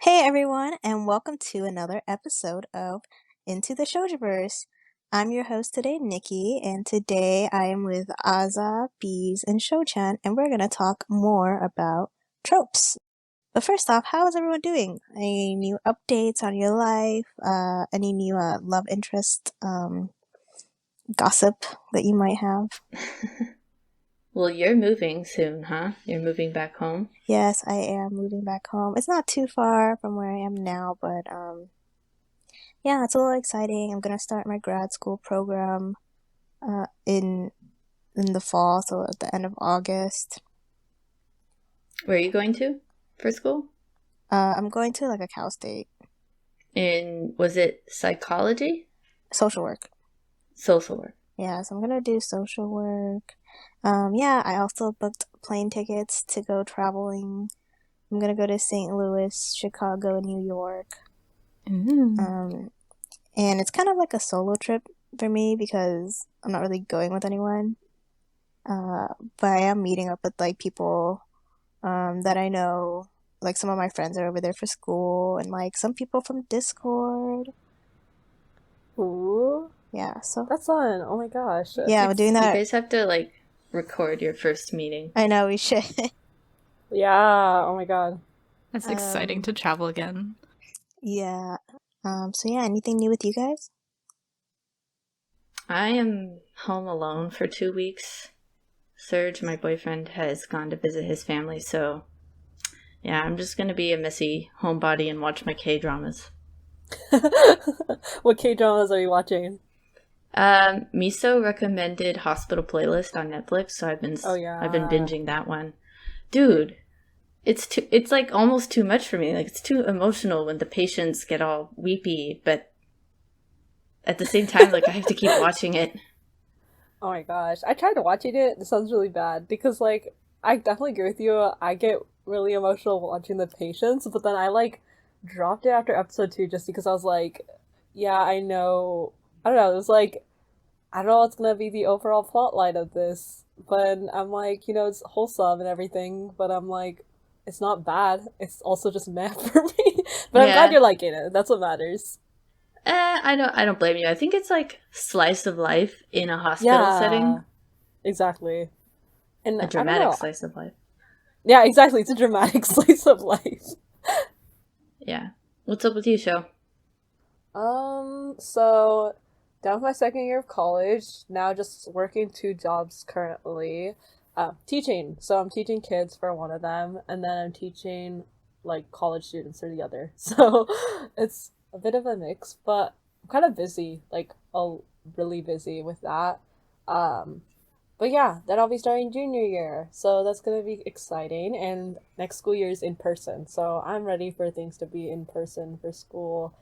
Hey everyone, and welcome to another episode of Into the Shoujoverse. I'm your host today, Nikki, and today I am with Aza, Bees, and Sho-chan, and we're going to talk more about tropes. But first off, how is everyone doing? Any new updates on your life? Any new love interest gossip that you might have? Well, you're moving soon, huh? You're moving back home? Yes, I am moving back home. It's not too far from where I am now, but yeah, it's a little exciting. I'm gonna start my grad school program in the fall, so at the end of August. Where are you going to for school? I'm going to like a Cal State Was it psychology? social work. Social work. Yeah, so I'm gonna do social work. Yeah, I also booked plane tickets to go traveling. I'm gonna go to St. Louis, Chicago, and New York. Mm. And it's kind of like a solo trip for me because I'm not really going with anyone. But I am meeting up with like people that I know. Like some of my friends are over there for school, and like some people from Discord. Ooh, Yeah, so that's fun. Oh my gosh. yeah, we're doing You that. guys have to record your first meeting. I know we should. Yeah, oh my god. That's exciting to travel again. Yeah. So yeah, anything new with you guys? I am home alone for 2 weeks. Serge, my boyfriend, has gone to visit his family, so yeah, I'm just gonna be a messy homebody and watch my K-dramas. What K-dramas are you watching? Miso recommended Hospital Playlist on Netflix, so I've been binging that one. Dude, it's like almost too much for me. Like it's too emotional when the patients get all weepy, but at the same time like I have to keep watching it. Oh my gosh. I tried watching it. It sounds really bad because like I definitely agree with you. I get really emotional watching the patients, but then I dropped it after episode 2 just because I was like, yeah, I know. I don't know. It was like I don't know what's gonna be the overall plot line of this, but I'm like, it's wholesome and everything, but I'm like, it's not bad. It's also just meh for me. But I'm glad you're liking it. That's what matters. I don't blame you. I think it's like slice of life in a hospital setting. Exactly. And a dramatic slice of life. Yeah, exactly. It's a dramatic slice of life. Yeah. What's up with you, Sho? So down to my second year of college, now just working 2 jobs currently. Teaching. So I'm teaching kids for one of them, and then I'm teaching like college students for the other. So it's a bit of a mix, but I'm kind of busy, really busy with that. But yeah, then I'll be starting junior year, so that's gonna be exciting. And next school year is in person, so I'm ready for things to be in person for school.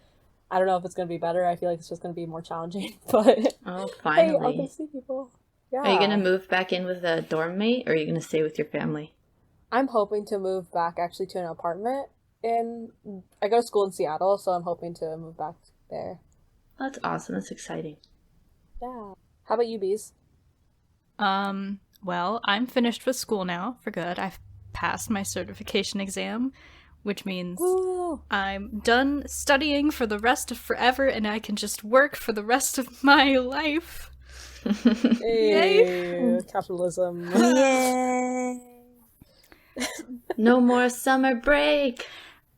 I don't know if it's gonna be better. I feel like it's just gonna be more challenging, but oh, finally, hey, I'll get to see people. Yeah. Are you gonna move back in with a dorm mate, or are you gonna stay with your family? I'm hoping to move back actually to an apartment. I go to school in Seattle, so I'm hoping to move back there. That's awesome. That's exciting. Yeah. How about you, Bees? Well, I'm finished with school now for good. I've passed my certification exam, which means I'm done studying for the rest of forever and I can just work for the rest of my life. Yay! Capitalism. Yay! No more summer break.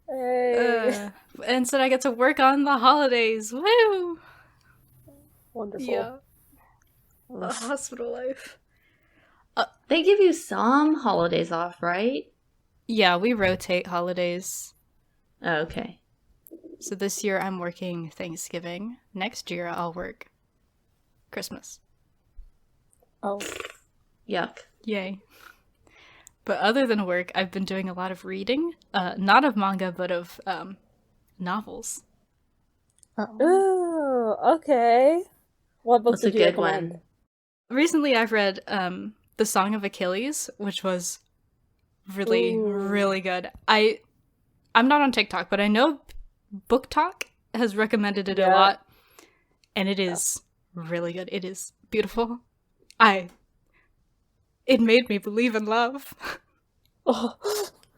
Hey. Instead, I get to work on the holidays. Woo! Wonderful. Yeah. Hospital life. They give you some holidays off, right? Yeah, we rotate holidays. Oh, okay. So this year I'm working Thanksgiving. Next year I'll work Christmas. Oh. Yuck. Yay. But other than work, I've been doing a lot of reading. Not of manga, but of novels. Ooh, okay. What books did you recommend? One? Recently I've read The Song of Achilles, which was really, really good. I'm not on TikTok, but I know Book Talk has recommended it a lot. And it is really good. It is beautiful. It made me believe in love. Oh.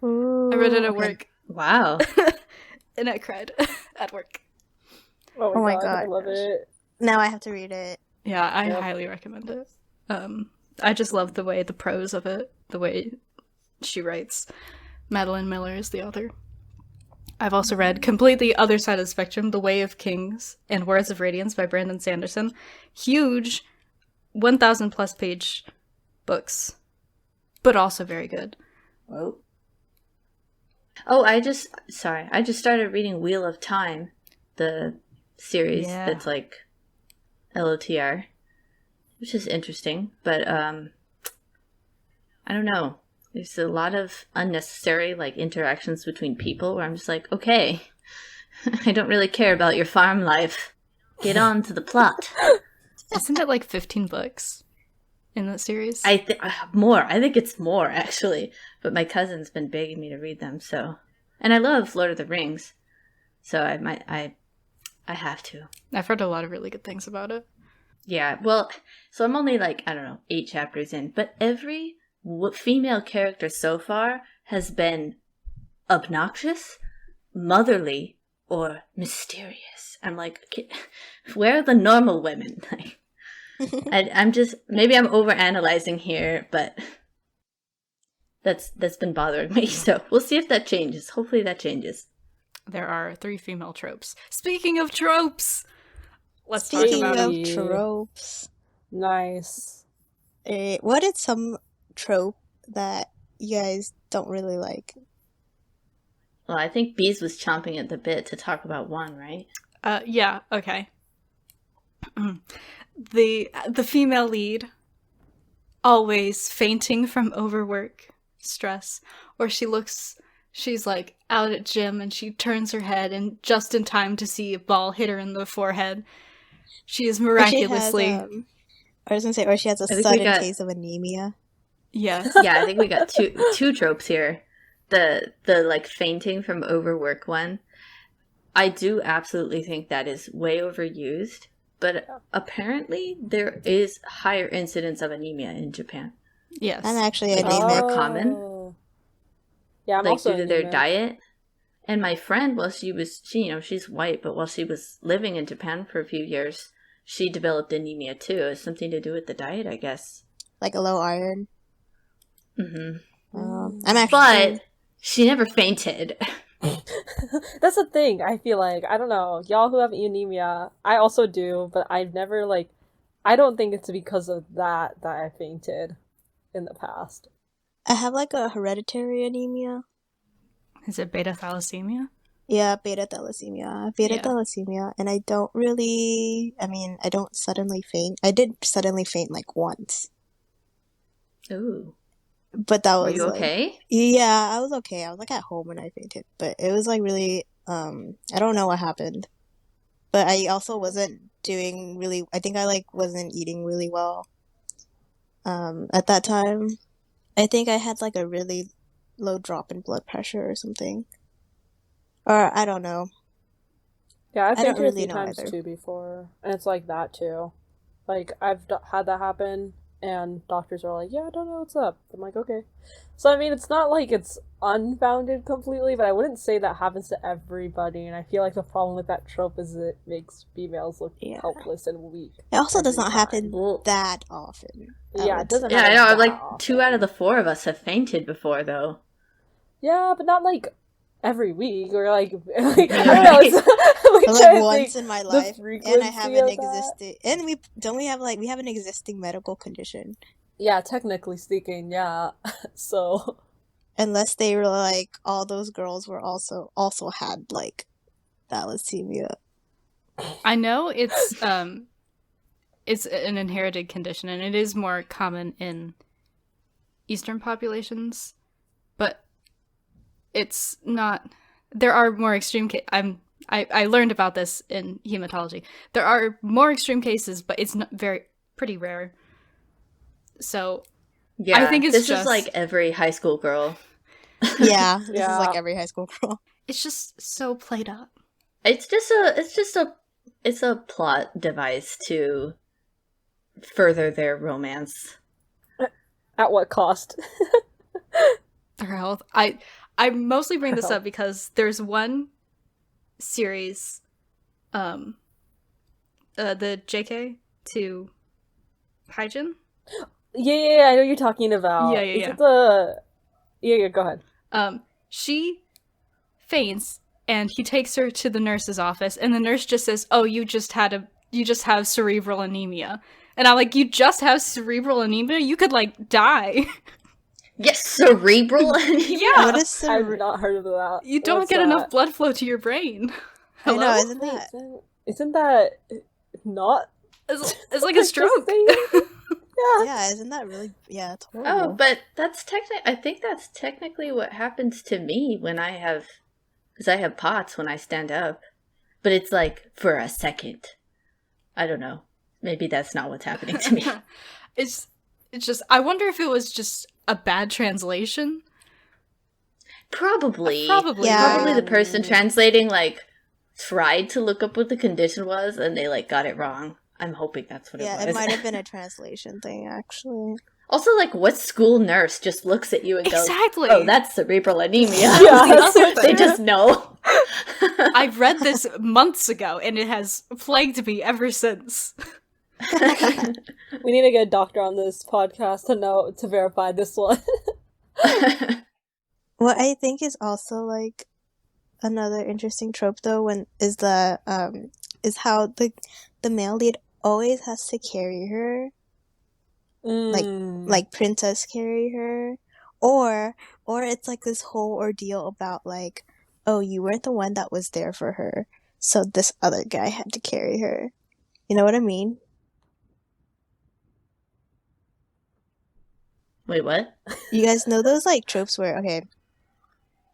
I read it at work. Wow. and I cried at work. Oh my god, I love it. Now I have to read it. Yeah, I highly recommend it. I just love the way the prose of it, the way she writes. Madeline Miller is the author. I've also read completely other side of the spectrum, The Way of Kings and Words of Radiance by Brandon Sanderson. Huge 1,000 plus page books, but also very good. Oh. Oh, I just started reading Wheel of Time, the series that's like LOTR, which is interesting, but I don't know. There's a lot of unnecessary like interactions between people where I'm just like, okay, I don't really care about your farm life. Get on to the plot. Isn't it like 15 books in that series? More. I think it's more actually, but my cousin's been begging me to read them. So, and I love Lord of the Rings, so I have to. I've heard a lot of really good things about it. Yeah, well, so I'm only like, I don't know, 8 chapters in, but every female character so far has been obnoxious, motherly, or mysterious. I'm like, okay, where are the normal women? Like, I'm just, maybe I'm overanalyzing here, but that's been bothering me. So we'll see if that changes. Hopefully that changes. There are 3 female tropes. Speaking of tropes, let's talk about Speaking of tropes. Nice. What is some trope that you guys don't really like? Well, I think Bees was chomping at the bit to talk about one, right? Yeah, okay. The female lead always fainting from overwork, stress, or she's like out at gym and she turns her head and just in time to see a ball hit her in the forehead. She is miraculously... I was gonna say, or she has a sudden case of anemia. Yeah. Yeah, I think we got two tropes here. The like fainting from overwork one. I do absolutely think that is way overused, but apparently there is higher incidence of anemia in Japan. Yes. I'm actually like, anemic. It's more common. Yeah, I'm like also due to anemic. their diet. And my friend, while she's white, but while she was living in Japan for a few years, she developed anemia too. It's something to do with the diet, I guess. Like a low iron. Mm-hmm. I'm actually... But she never fainted. That's the thing, I feel like. I don't know. Y'all who have anemia, I also do, but I've never, like... I don't think it's because of that I fainted in the past. I have like a hereditary anemia. Is it beta thalassemia? Yeah, beta thalassemia. Thalassemia, and I don't suddenly faint. I did suddenly faint like once. Ooh. But that was... Were you okay? Yeah, I was okay. I was like at home when I fainted. But it was like really, I don't know what happened. But I also wasn't doing really... I think I like wasn't eating really well at that time. I think I had like a really low drop in blood pressure or something. Or I don't know. Yeah, I've fainted really a few times too before, and it's like that too. Like I've had that happen, and doctors are like, "Yeah, I don't know what's up." I'm like, "Okay." So I mean, it's not like it's unfounded completely, but I wouldn't say that happens to everybody. And I feel like the problem with that trope is it makes females look helpless and weak. It also does not happen that often. Yeah, it doesn't. Yeah, I know. Like often. 2 out of the 4 of us have fainted before, though. Yeah, but not like every week or like I don't know. It's, like once in my life, and I have an existing, and we have an existing medical condition. Yeah, technically speaking, yeah. So unless they were like all those girls were also had like thalassemia. I know it's an inherited condition, and it is more common in Eastern populations, but it's not. There are more extreme I learned about this in hematology. There are more extreme cases, but it's not pretty rare. So yeah, I think it's just like every high school girl. Yeah, this is like every high school girl. It's just so played up. It's a plot device to further their romance. At what cost? Their health. I mostly bring this up because there's one series, the JK to Hyjin. Yeah, I know you're talking about. Yeah. Is it the... Yeah, go ahead. She faints, and he takes her to the nurse's office, and the nurse just says, "Oh, you just have cerebral anemia." And I'm like, "You just have cerebral anemia? You could, like, die." Yes, cerebral anemia? Yeah. What is I've not heard of that. You don't What's get that? enough blood flow to your brain. Hello? I know, isn't that? Isn't that not? It's like a stroke. Yeah, isn't that really? Yeah, it's horrible. Oh, but I think that's technically what happens to me when I have, because I have POTS when I stand up. But it's like for a second. I don't know. Maybe that's not what's happening to me. It's just, I wonder if it was just a bad translation. Probably. Yeah. Probably the person translating, like, tried to look up what the condition was, and they, like, got it wrong. I'm hoping that's what it was. Yeah, it might have been a translation thing, actually. Also, like, what school nurse just looks at you and goes, Exactly. "Oh, that's cerebral anemia." Yeah, They just know. I read this months ago, and it has plagued me ever since. We need to get a doctor on this podcast to verify this one. What I think is also like another interesting trope, though, is how the male lead always has to carry her, like princess carry her, or it's like this whole ordeal about like, oh, you weren't the one that was there for her, so this other guy had to carry her. You know what I mean? Wait, what? You guys know those like tropes where, okay,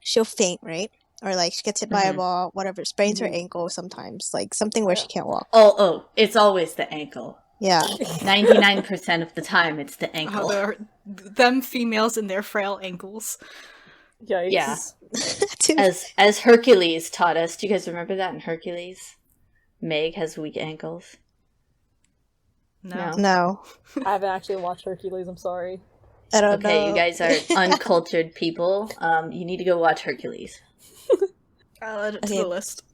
she'll faint, right? Or like she gets hit by a ball, whatever, sprains her ankle sometimes, like something where she can't walk. Oh, it's always the ankle. Yeah. 99% of the time, it's the ankle. Them females and their frail ankles. Yikes. Yeah. As Hercules taught us. Do you guys remember that in Hercules? Meg has weak ankles. No. I haven't actually watched Hercules, I'm sorry. I don't know. Okay, you guys are uncultured people. You need to go watch Hercules. I'll add it to the list.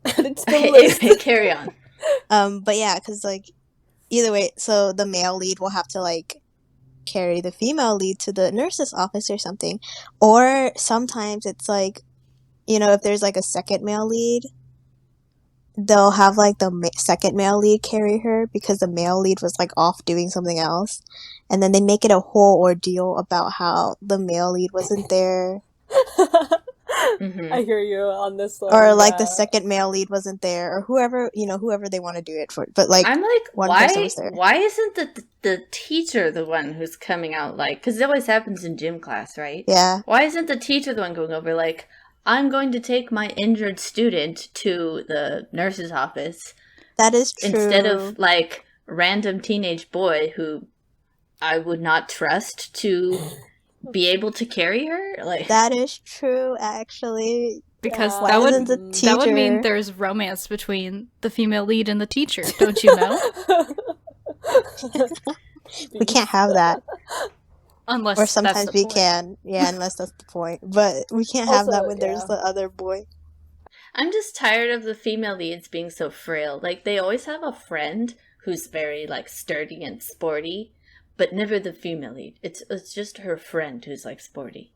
Okay, carry on. But yeah, because like either way, so the male lead will have to like carry the female lead to the nurse's office or something, or sometimes it's like, you know, if there's like a second male lead, they'll have like the second male lead carry her because the male lead was like off doing something else, and then they make it a whole ordeal about how the male lead wasn't there. Mm-hmm. I hear you on this one. Or like the second male lead wasn't there, or whoever they want to do it for. But like, I'm like, one person was there. Why isn't the teacher the one who's coming out, like, because it always happens in gym class, right? Yeah. Why isn't the teacher the one going over like, I'm going to take my injured student to the nurse's office? That is true. Instead of like random teenage boy who I would not trust to be able to carry her. Like, that is true, actually. Because that would mean there's romance between the female lead and the teacher, don't you know? We can't have that. Unless or sometimes that's the we point. can. Yeah, unless that's the point. But we can't have that when there's the other boy. I'm just tired of the female leads being so frail. Like, they always have a friend who's very, like, sturdy and sporty, but never the female lead. It's just her friend who's, like, sporty.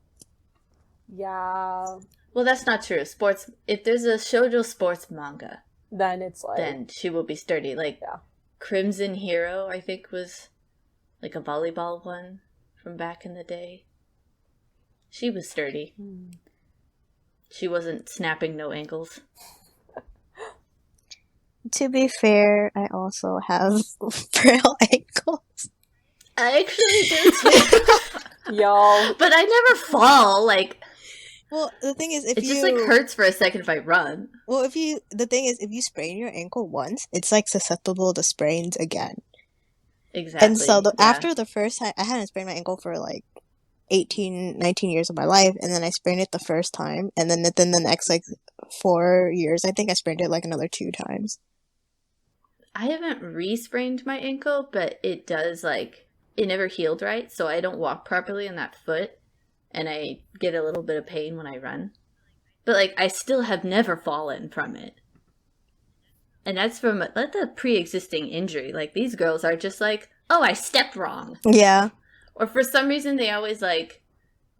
Yeah. Well, that's not true. Sports. If there's a shoujo sports manga, then it's like, then she will be sturdy. Like, Crimson Hero, I think, was like a volleyball one from back in the day. She was sturdy. She wasn't snapping no ankles. To be fair, I also have frail ankles. I actually do too. Y'all. But I never fall. Like, well, the thing is, if it just like hurts for a second if I run. Well, the thing is, if you sprain your ankle once, it's like susceptible to sprains again. Exactly. And so after the first time, I hadn't sprained my ankle for like 18, 19 years of my life, and then I sprained it the first time, and then the next like 4 years, I think I sprained it like another 2 times. I haven't re-sprained my ankle, but it does like, it never healed right, so I don't walk properly on that foot, and I get a little bit of pain when I run. but like I still have never fallen from it. And that's from a pre-existing injury. Like these girls are just like, oh, I stepped wrong. Yeah. Or for some reason they always like,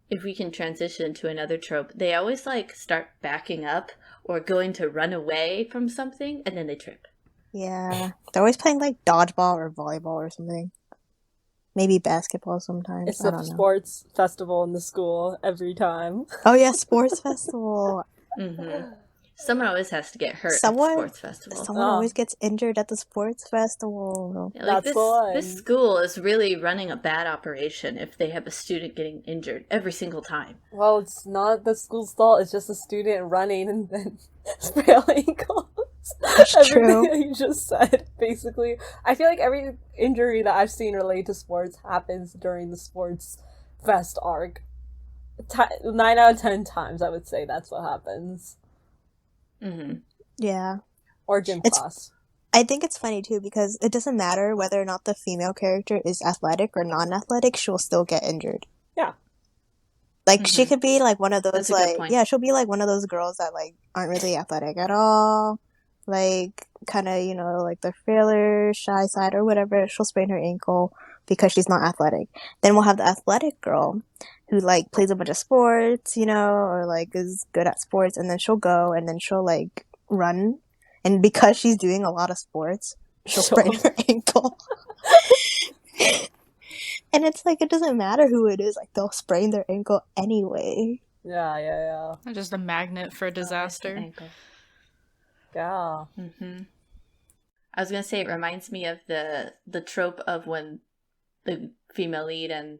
if we can transition to another trope, they always like start backing up or going to run away from something and then they trip. Yeah. They're always playing like dodgeball or volleyball or something. Maybe basketball sometimes. It's a sports festival in the school every time. Oh yeah, sports festival. Mm-hmm. Someone always has to get hurt at the sports festival. Someone always gets injured at the sports festival. Yeah, like this school is really running a bad operation if they have a student getting injured every single time. Well, it's not the school's fault. It's just a student running and then spraining ankles. That's true. Everything that you just said, basically. I feel like every injury that I've seen related to sports happens during the sports fest arc. 9 out of 10 times, I would say that's what happens. Mm-hmm. Yeah. Or gym class. I think it's funny too because it doesn't matter whether or not the female character is athletic or non-athletic, she'll still get injured. Yeah. Like she could be like one of those That's a good point. yeah, she'll be like one of those girls that like aren't really athletic at all. Like kind of, you know, like the frailer, shy side or whatever. She'll sprain her ankle because she's not athletic. Then we'll have the athletic girl who like plays a bunch of sports, you know, or like is good at sports, and then she'll go and then she'll like run, and because she's doing a lot of sports, she'll sprain her ankle. And it's like it doesn't matter who it is, like they'll sprain their ankle anyway. Yeah. They're just a magnet for disaster. Yeah. Mm-hmm. I was gonna say it reminds me of the trope of when the female lead and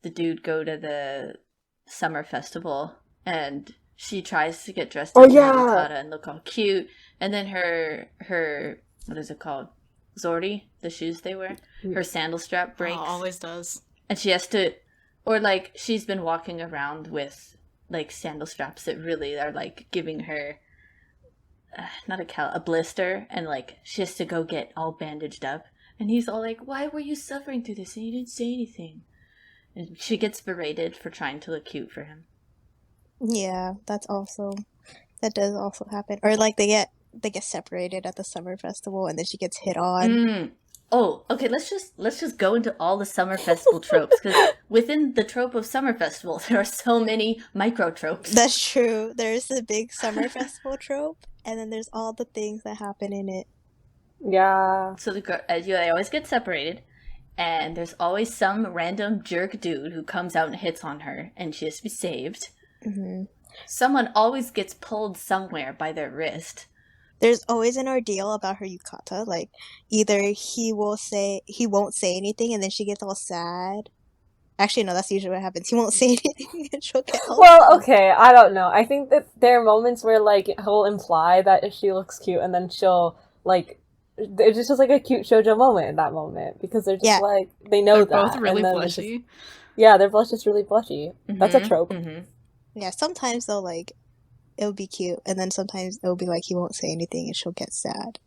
the dude go to the summer festival and she tries to get dressed as yukata and look all cute, and then her what is it called? Zordi, the shoes they wear, her sandal strap breaks. Oh, always does. And she has to, or like she's been walking around with like sandal straps that really are like giving her a blister, and like she has to go get all bandaged up, and he's all like, why were you suffering through this and you didn't say anything? And she gets berated for trying to look cute for him. Yeah, that does also happen. Or like they get separated at the summer festival and then she gets hit on. Oh, okay, let's just go into all the summer festival tropes, because within the trope of summer festival there are so many micro tropes. That's true. There's the big summer festival trope, and then there's all the things that happen in it. Yeah. So they always get separated, and there's always some random jerk dude who comes out and hits on her, and she has to be saved. Mm-hmm. Someone always gets pulled somewhere by their wrist. There's always an ordeal about her yukata. Like, either he won't say anything, and then she gets all sad. Actually, no, that's usually what happens. He won't say anything, and she'll get all Well, okay, I don't know. I think that there are moments where, like, he'll imply that she looks cute, and then she'll, like, it's just like a cute shoujo moment in that moment, because they're just like, they know they're that. Both really blushy. They're both just really blushy. Mm-hmm, that's a trope. Mm-hmm. Yeah, sometimes they'll, like, it'll be cute, and then sometimes it'll be like he won't say anything and she'll get sad.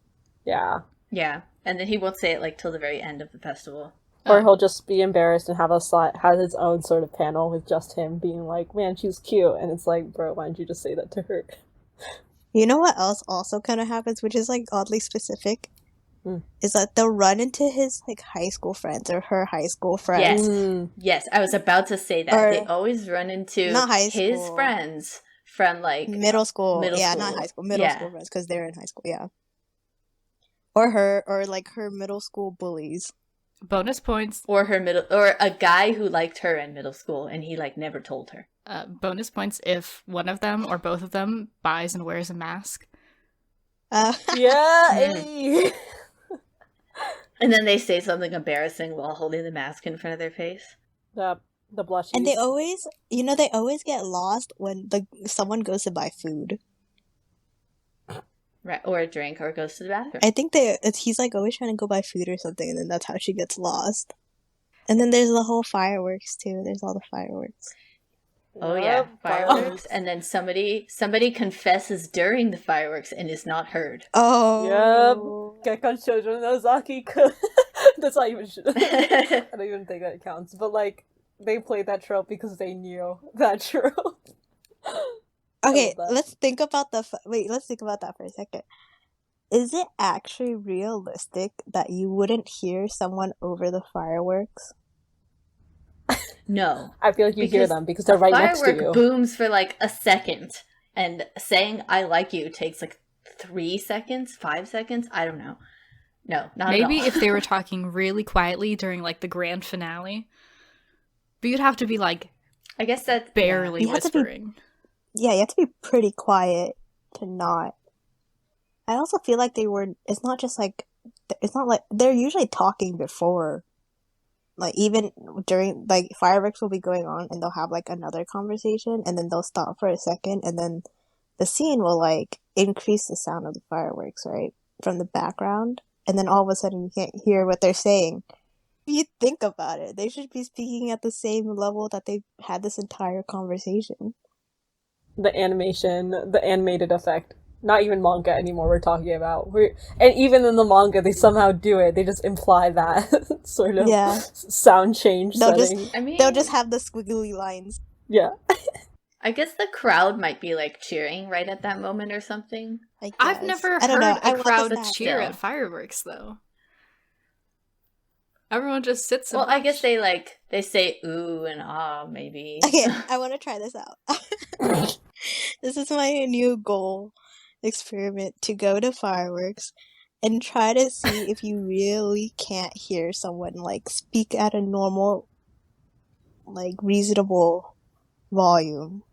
Yeah. Yeah, and then he won't say it, like, till the very end of the festival. Or he'll just be embarrassed and have his own sort of panel with just him being like, man, she's cute. And it's like, bro, why didn't you just say that to her? You know what else also kind of happens, which is, like, oddly specific? Is that they'll run into his, like, high school friends or her high school friends. Yes, I was about to say that. They always run into his friends from, like, middle school. Not high school. Middle school friends, because they're in high school, yeah. Or like her middle school bullies. Bonus points. Or a guy who liked her in middle school and he, like, never told her. Bonus points if one of them or both of them buys and wears a mask. Yeah. And then they say something embarrassing while holding the mask in front of their face. The blushies. And they always get lost when someone goes to buy food. Right, or a drink, or goes to the bathroom. I think he's like always trying to go buy food or something, and then that's how she gets lost. And then there's the whole fireworks too. There's all the fireworks. Oh yeah, fireworks. And then somebody confesses during the fireworks and is not heard. Oh. Yep. Gekon Shoujo Nozaki. That's not even. I don't even think that counts. But like, they played that trope because they knew that trope. Okay, let's think about that for a second. Is it actually realistic that you wouldn't hear someone over the fireworks? No. I feel like you hear them because they're right next to you. Firework booms for like a second, and saying "I like you" takes like 3 seconds, 5 seconds. I don't know. No, not Maybe at all. if they were talking really quietly during like the grand finale, but you'd have to be like, I guess that's barely whispering. You have to be pretty quiet to not. I also feel like it's not like they're usually talking before, like even during, like fireworks will be going on and they'll have like another conversation and then they'll stop for a second and then the scene will like increase the sound of the fireworks, right, from the background, and then all of a sudden you can't hear what they're saying. If you think about it, they should be speaking at the same level that they've had this entire conversation. The animation, the animated effect. Not even manga anymore we're talking about. And even in the manga, they somehow do it. They just imply that sort of sound change setting. They'll just have the squiggly lines. Yeah. I guess the crowd might be like cheering right at that moment or something. I've never heard a crowd cheer at fireworks though. Everyone just sits and watch. I guess they say ooh and ah maybe. Okay, I want to try this out. This is my new goal experiment, to go to fireworks and try to see if you really can't hear someone like speak at a normal, like reasonable volume.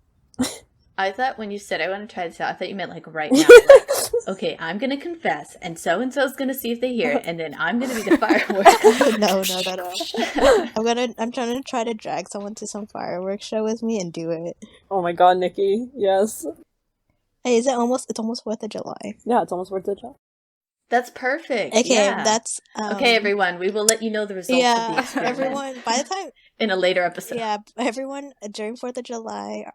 I thought when you said I want to try this out, I thought you meant like right now. Like, okay, I'm gonna confess, and so's gonna see if they hear it, and then I'm gonna be the fireworks. No. I'm trying to drag someone to some fireworks show with me and do it. Oh my god, Nikki, yes. Hey, it's almost 4th of July. Yeah, it's almost 4th of July. That's perfect. Okay, yeah. that's okay, everyone. We will let you know the results of the experiment. Everyone, by the time in a later episode. Yeah, everyone, during 4th of July,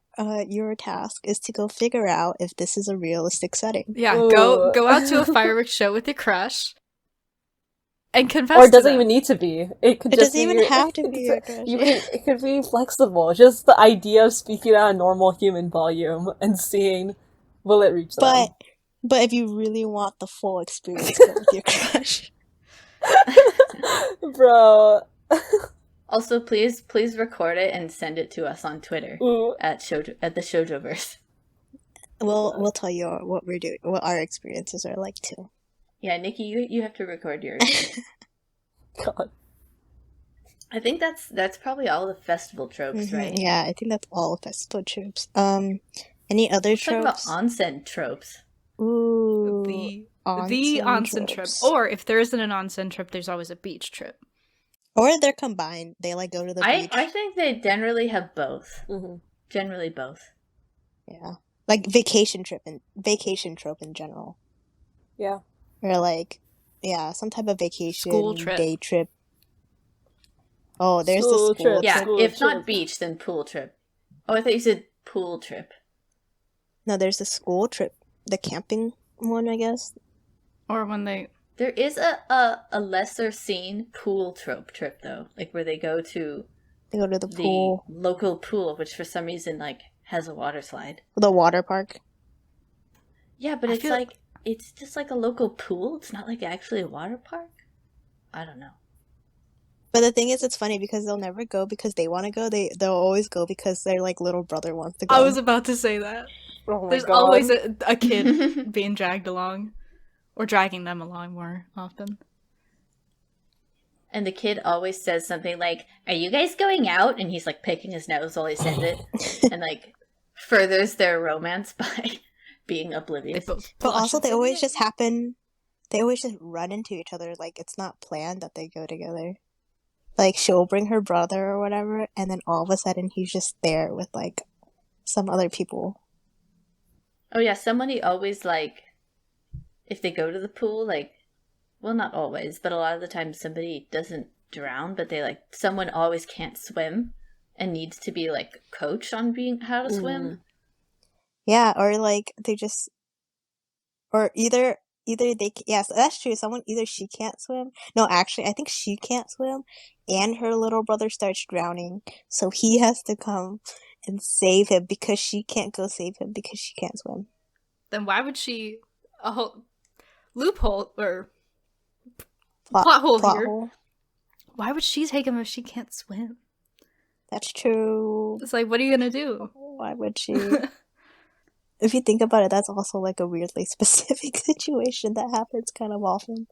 your task is to go figure out if this is a realistic setting. Yeah, go out to a fireworks show with your crush and confess. Or it doesn't even need to be. It doesn't even have to be your crush. It could be flexible. Just the idea of speaking at a normal human volume and seeing, will it reach them? But if you really want the full experience, go with your crush. Bro. Also, please record it and send it to us on Twitter at the Shoujo-Verse. We'll tell you what we're doing, what our experiences are like too. Yeah, Nikki, you have to record yours. God. I think that's probably all the festival tropes, right? Yeah, I think that's all festival tropes. Any other tropes? Talk about onsen tropes. Ooh, the onsen trip. Or if there isn't an onsen trip, there's always a beach trip. Or they're combined. They like go to the beach. I think they generally have both. Mm-hmm. Generally both. Yeah, like vacation trope in general. Yeah. Or like, some type of vacation, school trip, day trip. Oh, there's the school trip. Yeah, if not beach, then pool trip. Oh, I thought you said pool trip. No, there's the school trip, the camping one, I guess. Or when there is a lesser seen pool trip though, like where they go to the pool, local pool, which for some reason like has a water slide. The water park. Yeah, but it's just like a local pool. It's not like actually a water park. I don't know. But the thing is, it's funny because they'll never go because they want to go. They'll always go because their like little brother wants to go. I was about to say that. Oh my There's God. always a kid being dragged along, or dragging them along more often. And the kid always says something like, "Are you guys going out?" And he's like picking his nose while he says it, and like furthers their romance by being oblivious. But also, they always just run into each other. Like it's not planned that they go together. Like she'll bring her brother or whatever, and then all of a sudden he's just there with like some other people. Oh yeah, somebody always like, if they go to the pool, like, well, not always, but a lot of the time somebody doesn't drown, but someone always can't swim and needs to be like coached on how to swim. Yeah, or like they just, or either they, yes, that's true. Either she can't swim. No, actually, I think she can't swim, and her little brother starts drowning, so he has to come and save him because she can't go save him because she can't swim. Then why would she... A whole loophole or plot hole here. Hole. Why would she take him if she can't swim? That's true. It's like, what are you gonna do? Why would she? If you think about it, that's also like a weirdly specific situation that happens kind of often.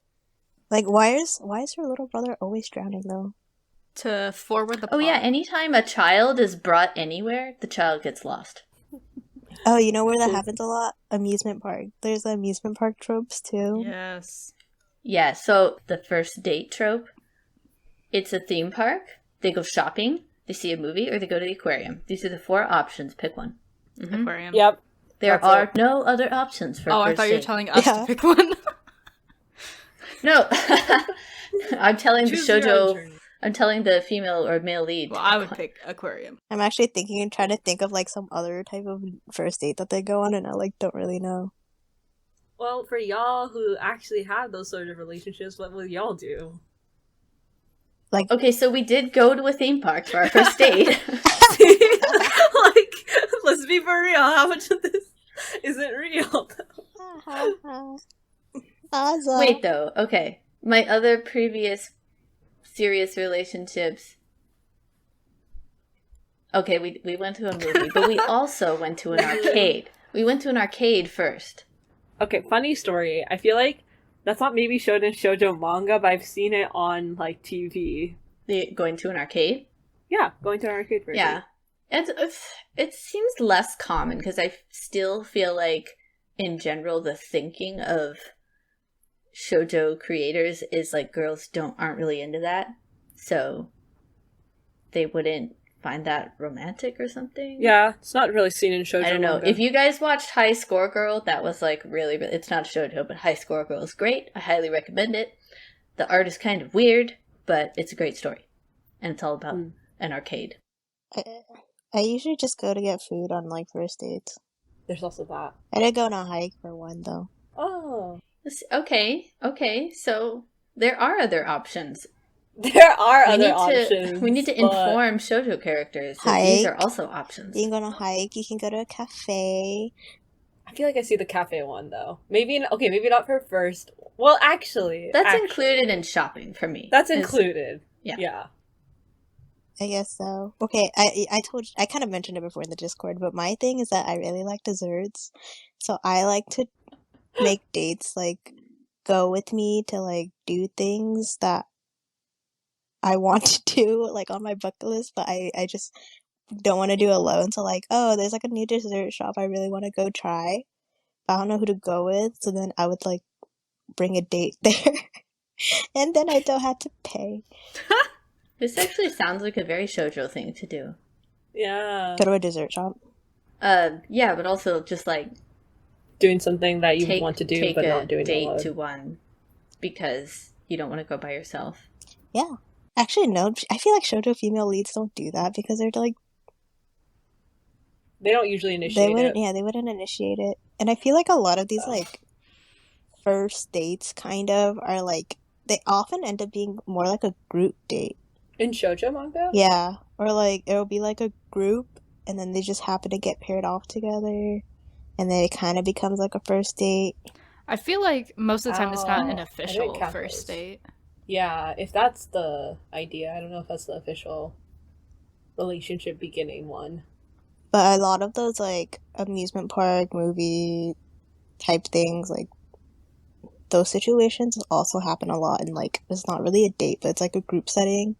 Like, why is her little brother always drowning though? To forward the plot. Oh yeah, anytime a child is brought anywhere, the child gets lost. Oh, you know where that happens a lot? Amusement park. There's amusement park tropes too. Yes. Yeah, so the first date trope, it's a theme park, they go shopping, they see a movie, or they go to the aquarium. These are the 4 options. Pick one. Mm-hmm. Aquarium. Yep. There are no other options for I first thought you were date. telling us to pick one. No. I'm telling Choose your own the journey. I'm telling the female or male lead. Well, I would pick aquarium. I'm actually thinking and trying to think of like some other type of first date that they go on, and I like don't really know. Well, for y'all who actually have those sort of relationships, what will y'all do? Like, Okay, so we did go to a theme park for our first date. Like, let's be for real. How much of this isn't real? Azza. Wait, though. Okay. My other previous serious relationships. Okay, we went to a movie, but we also went to an arcade. We went to an arcade first. Okay, funny story. I feel like that's not maybe shown in shoujo manga, but I've seen it on like TV. Going to an arcade? Yeah, going to an arcade for a Yeah. It seems less common because I still feel like, in general, the thinking of shoujo creators is like girls aren't really into that, so they wouldn't find that romantic or something. Yeah, it's not really seen in shoujo I don't know. manga. If you guys watched High Score Girl, that was like really, it's not shoujo, but High Score Girl is great. I highly recommend it. The art is kind of weird, but it's a great story, and it's all about an arcade. I usually just go to get food on like first dates. There's also that. I did go on a hike for one though. Oh. Okay, so there are other options. There are other options. We need to inform shoujo characters that these are also options. You can go on a hike, you can go to a cafe. I feel like I see the cafe one though. Maybe not for first. Well, actually, That's included in shopping for me. That's included. Yeah. I guess so. Okay, I kind of mentioned it before in the Discord, but my thing is that I really like desserts. So I like to make dates like go with me to like do things that I want to do like on my bucket list, but I just don't want to do alone. So like, oh, there's like a new dessert shop I really want to go try, but I don't know who to go with. So then I would like bring a date there, and then I don't have to pay. This actually sounds like a very shoujo thing to do. Yeah. Go to a dessert shop. Yeah, but also just like doing something that you want to do, but not doing it alone. Take a date to one because you don't want to go by yourself. Yeah. Actually, no. I feel like shoujo female leads don't do that because they're like... They don't usually initiate it. Yeah, they wouldn't initiate it. And I feel like a lot of these, like, first dates kind of are like... They often end up being more like a group date. In shoujo manga? Yeah. Or like, it'll be like a group, and then they just happen to get paired off together. And then it kind of becomes like a first date. I feel like most of the time it's not an official first date. Yeah, if that's the idea. I don't know if that's the official relationship beginning one. But a lot of those, like, amusement park, movie type things, like, those situations also happen a lot. And, like, it's not really a date, but it's like a group setting.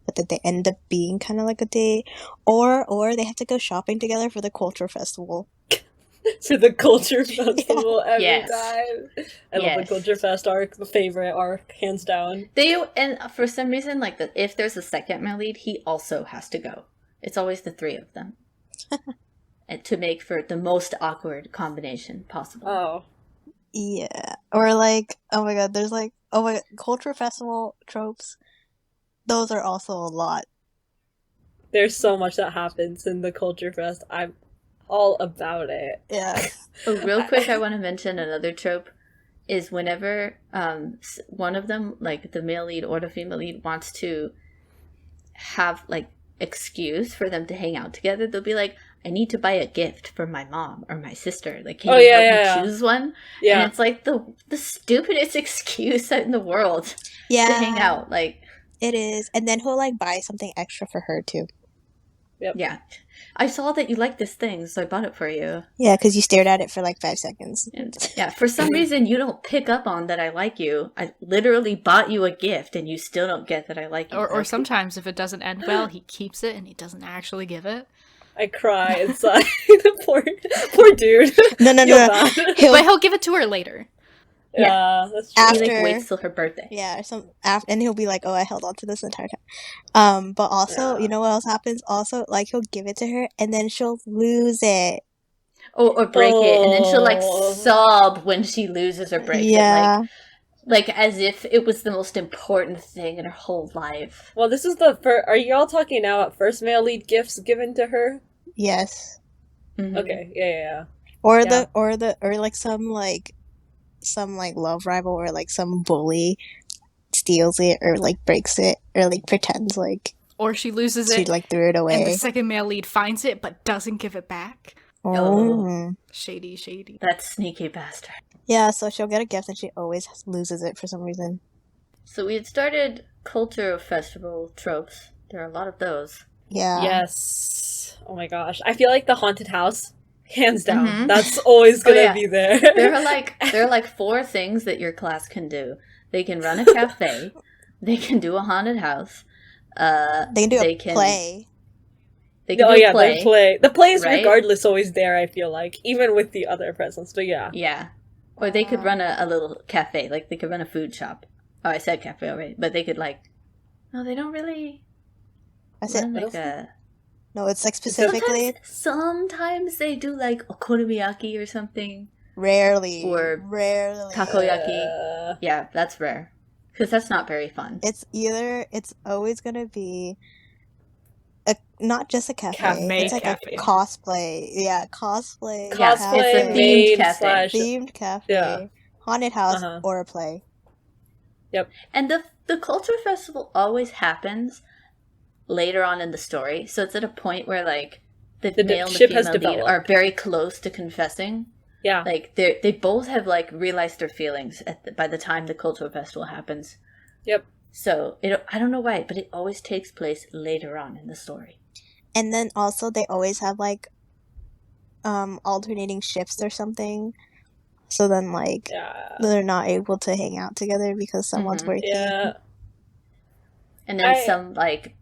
But that they end up being kind of like a date. Or they have to go shopping together for the culture festival. For the culture festival every Yes. time. I love the culture fest arc, the favorite arc, hands down. And for some reason, like if there's a second male lead, he also has to go. It's always the 3 of them. And to make for the most awkward combination possible. Oh. Yeah. Or like, oh my god, there's like, oh my god, culture festival tropes. Those are also a lot. There's so much that happens in the culture fest. I'm all about it. Yeah. Oh, real quick, I want to mention another trope is whenever one of them, like the male lead or the female lead, wants to have like excuse for them to hang out together. They'll be like, I need to buy a gift for my mom or my sister. Like, can you help me choose one? Yeah. And it's like the stupidest excuse in the world to hang out. Like, it is. And then he'll like buy something extra for her too. Yep. Yeah. I saw that you liked this thing, so I bought it for you. Yeah, because you stared at it for like 5 seconds. And, yeah, for some reason you don't pick up on that I like you. I literally bought you a gift and you still don't get that I like you. Or sometimes if it doesn't end well, he keeps it and he doesn't actually give it. I cry inside. poor dude. No. But he'll give it to her later. Yeah, that's true. After, he like waits till her birthday. Yeah, and he'll be like, "Oh, I held on to this entire time." But also, you know what else happens? Also, like he'll give it to her, and then she'll lose it. Oh, or break it, and then she'll like sob when she loses or breaks it, like as if it was the most important thing in her whole life. Well, this is the first. Are you all talking now about first male lead gifts given to her? Yes. Mm-hmm. Okay. Yeah. Or like some like love rival or like some bully steals it or like breaks it or like pretends like, or she loses it, she like threw it away, and the second male lead finds it but doesn't give it back. Shady. That sneaky bastard. Yeah, so she'll get a gift and she always loses it for some reason. So we had started culture festival tropes. There are a lot of those. Yeah. Yes. Oh my gosh, I feel like the haunted house, hands down. Mm-hmm. That's always gonna be there. There are like 4 things that your class can do. They can run a cafe. They can do a haunted house. They can do a play. They can do a play. The play. The play is regardless always there, I feel like, even with the other presents. But yeah. Yeah. Or they could run a little cafe. Like, they could run a food shop. Oh, I said cafe already. But they could, like... No, they don't really... I said... Like no, it's like specifically... Sometimes they do, like, okonomiyaki or something. Rarely. Rarely. Takoyaki. Yeah, that's rare. Because that's not very fun. It's always going to be... not just a cafe. It's like a cosplay. Yeah, cosplay. Cosplay. It's a themed cafe. Themed cafe. Haunted house or a play. Yep. And the culture festival always happens later on in the story. So it's at a point where like the male and the female lead are very close to confessing. Yeah. Like they both have like realized their feelings by the time the cultural festival happens. Yep. So I don't know why, but it always takes place later on in the story. And then also they always have like alternating shifts or something. So then like they're not able to hang out together because someone's working. Yeah. And then some like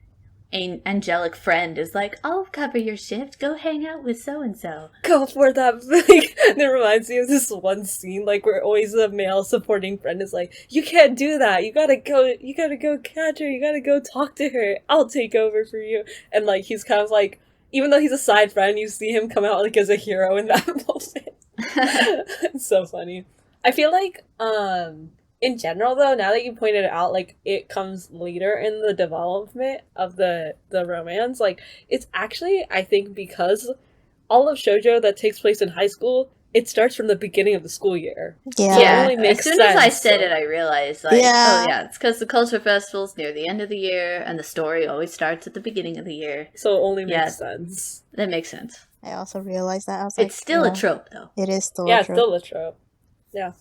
angelic friend is like, I'll cover your shift. Go hang out with so and so. Go for that. Like, it reminds me of this one scene, like where always the male supporting friend is like, you can't do that. You gotta go catch her. You gotta go talk to her. I'll take over for you. And like he's kind of like, even though he's a side friend, you see him come out like as a hero in that moment. It's so funny. I feel like in general, though, now that you pointed it out, like, it comes later in the development of the romance, like, it's actually, I think, because all of shoujo that takes place in high school, it starts from the beginning of the school year. Yeah. So it only makes sense. As soon as I said it, I realized, like, it's because the culture festival's near the end of the year, and the story always starts at the beginning of the year. So it only makes sense. That makes sense. I also realized that. I was it's still a trope, though. It is still a trope. Yeah, it's still a trope. Yeah.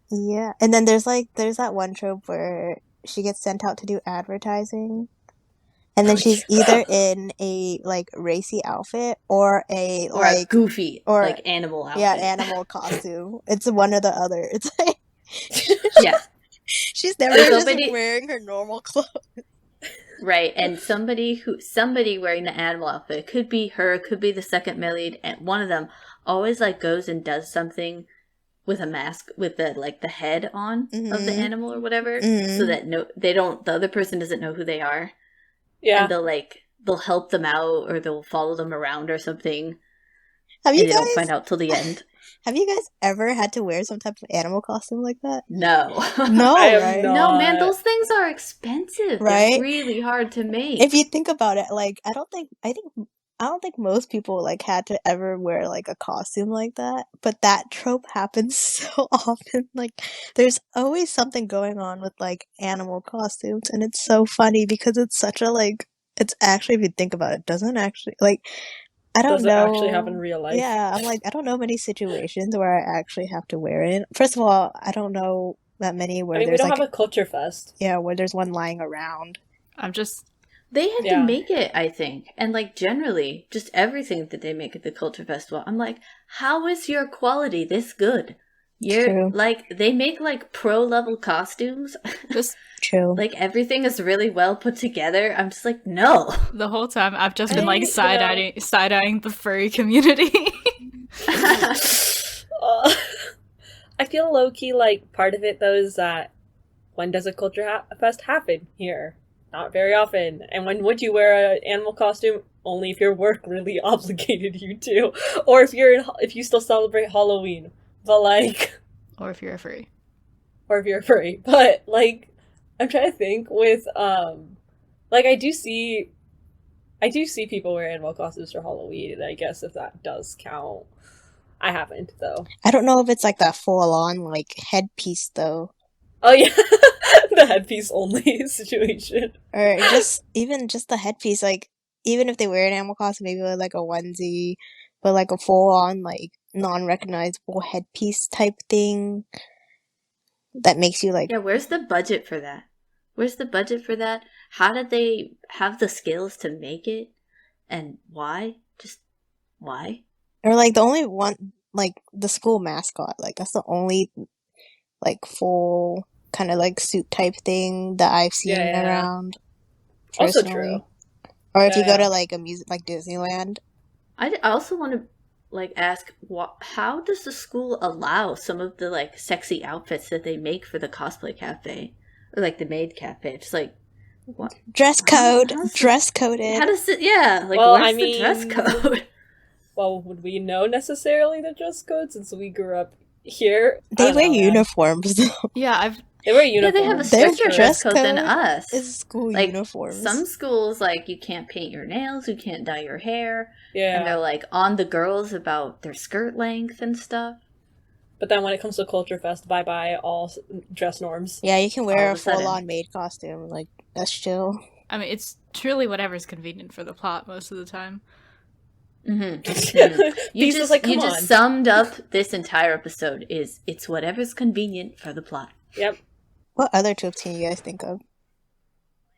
Yeah, and then there's that one trope where she gets sent out to do advertising, and then she's either in a like racy outfit or a goofy or like animal outfit. Yeah, animal costume. It's one or the other. It's like she's never just wearing her normal clothes. Right, and somebody wearing the animal outfit, it could be her, it could be the second male lead, and one of them always like goes and does something with a mask with the head on of the animal or whatever, so that the other person doesn't know who they are. Yeah. And they'll help them out or they'll follow them around or something. They don't find out till the end. Have you guys ever had to wear some type of animal costume like that? No. No, right? No, man, those things are expensive. Right? They're really hard to make. If you think about it, like I don't think most people like had to ever wear like a costume like that, but that trope happens so often. Like there's always something going on with like animal costumes, and it's so funny because it's such a like it's actually, if you think about it, doesn't actually, like, I don't Does it know. actually happen in real life? Yeah, I'm like, I don't know many situations where I actually have to wear it. First of all, I don't know that many where I mean, we there's don't like, have a culture fest. yeah, where there's one lying around. They had to Yeah. make it, I think. And, like, generally, just everything that they make at the Culture Festival. I'm like, how is your quality this good? True. Like, they make, like, pro-level costumes. Just True. Like, everything is really well put together. I'm just like, no. the whole time I've just been like I- side-eyeing the furry community. I feel low-key like part of it, though, is that when does a culture fest happen here? Not very often. And when would you wear an animal costume? Only if your work really obligated you to, or if you still celebrate Halloween. But like, Or if you're a furry. or if you're a furry. But like, I'm trying to think with like I do see people wear animal costumes for Halloween. I guess if that does count. I haven't though. I don't know if it's like that full on like headpiece though. Oh yeah, the headpiece only situation. Or just even just the headpiece, like even if they wear an animal costume, maybe with like a onesie, but like a full on like non-recognizable headpiece type thing that makes you like, Yeah, where's the budget for that? Where's the budget for that? How did they have the skills to make it? And why? Just why? or like the only one, like the school mascot, like that's the only like full kind of like suit type thing that I've seen Yeah. around Also personally. true. Or if you go Yeah. to like a music, like Disneyland. I also want to like ask, how does the school allow some of the like sexy outfits that they make for the cosplay cafe or like the maid cafe? Just like what? Dress code, how's dress coded. How does it? Yeah, like Well, where's I the dress mean- code? Well, would we know necessarily the dress code since we grew up here? I They don't wear know, man. uniforms though. Yeah, They wear Yeah, uniforms. they have a Their stricter dress dress code than code us. It's school Like uniforms. some schools, like you can't paint your nails, you can't dye your hair, Yeah. and they're like on the girls about their skirt length and stuff. But then when it comes to Culture Fest, bye-bye all dress norms. Yeah, you can All wear of a a sudden. full on maid costume. Like that's chill. I mean, it's truly whatever's convenient for the plot most of the time. Mm-hmm. These was like, come you on. just summed up this entire episode. It's whatever's convenient for the plot. Yep. What other tropes can you guys think of?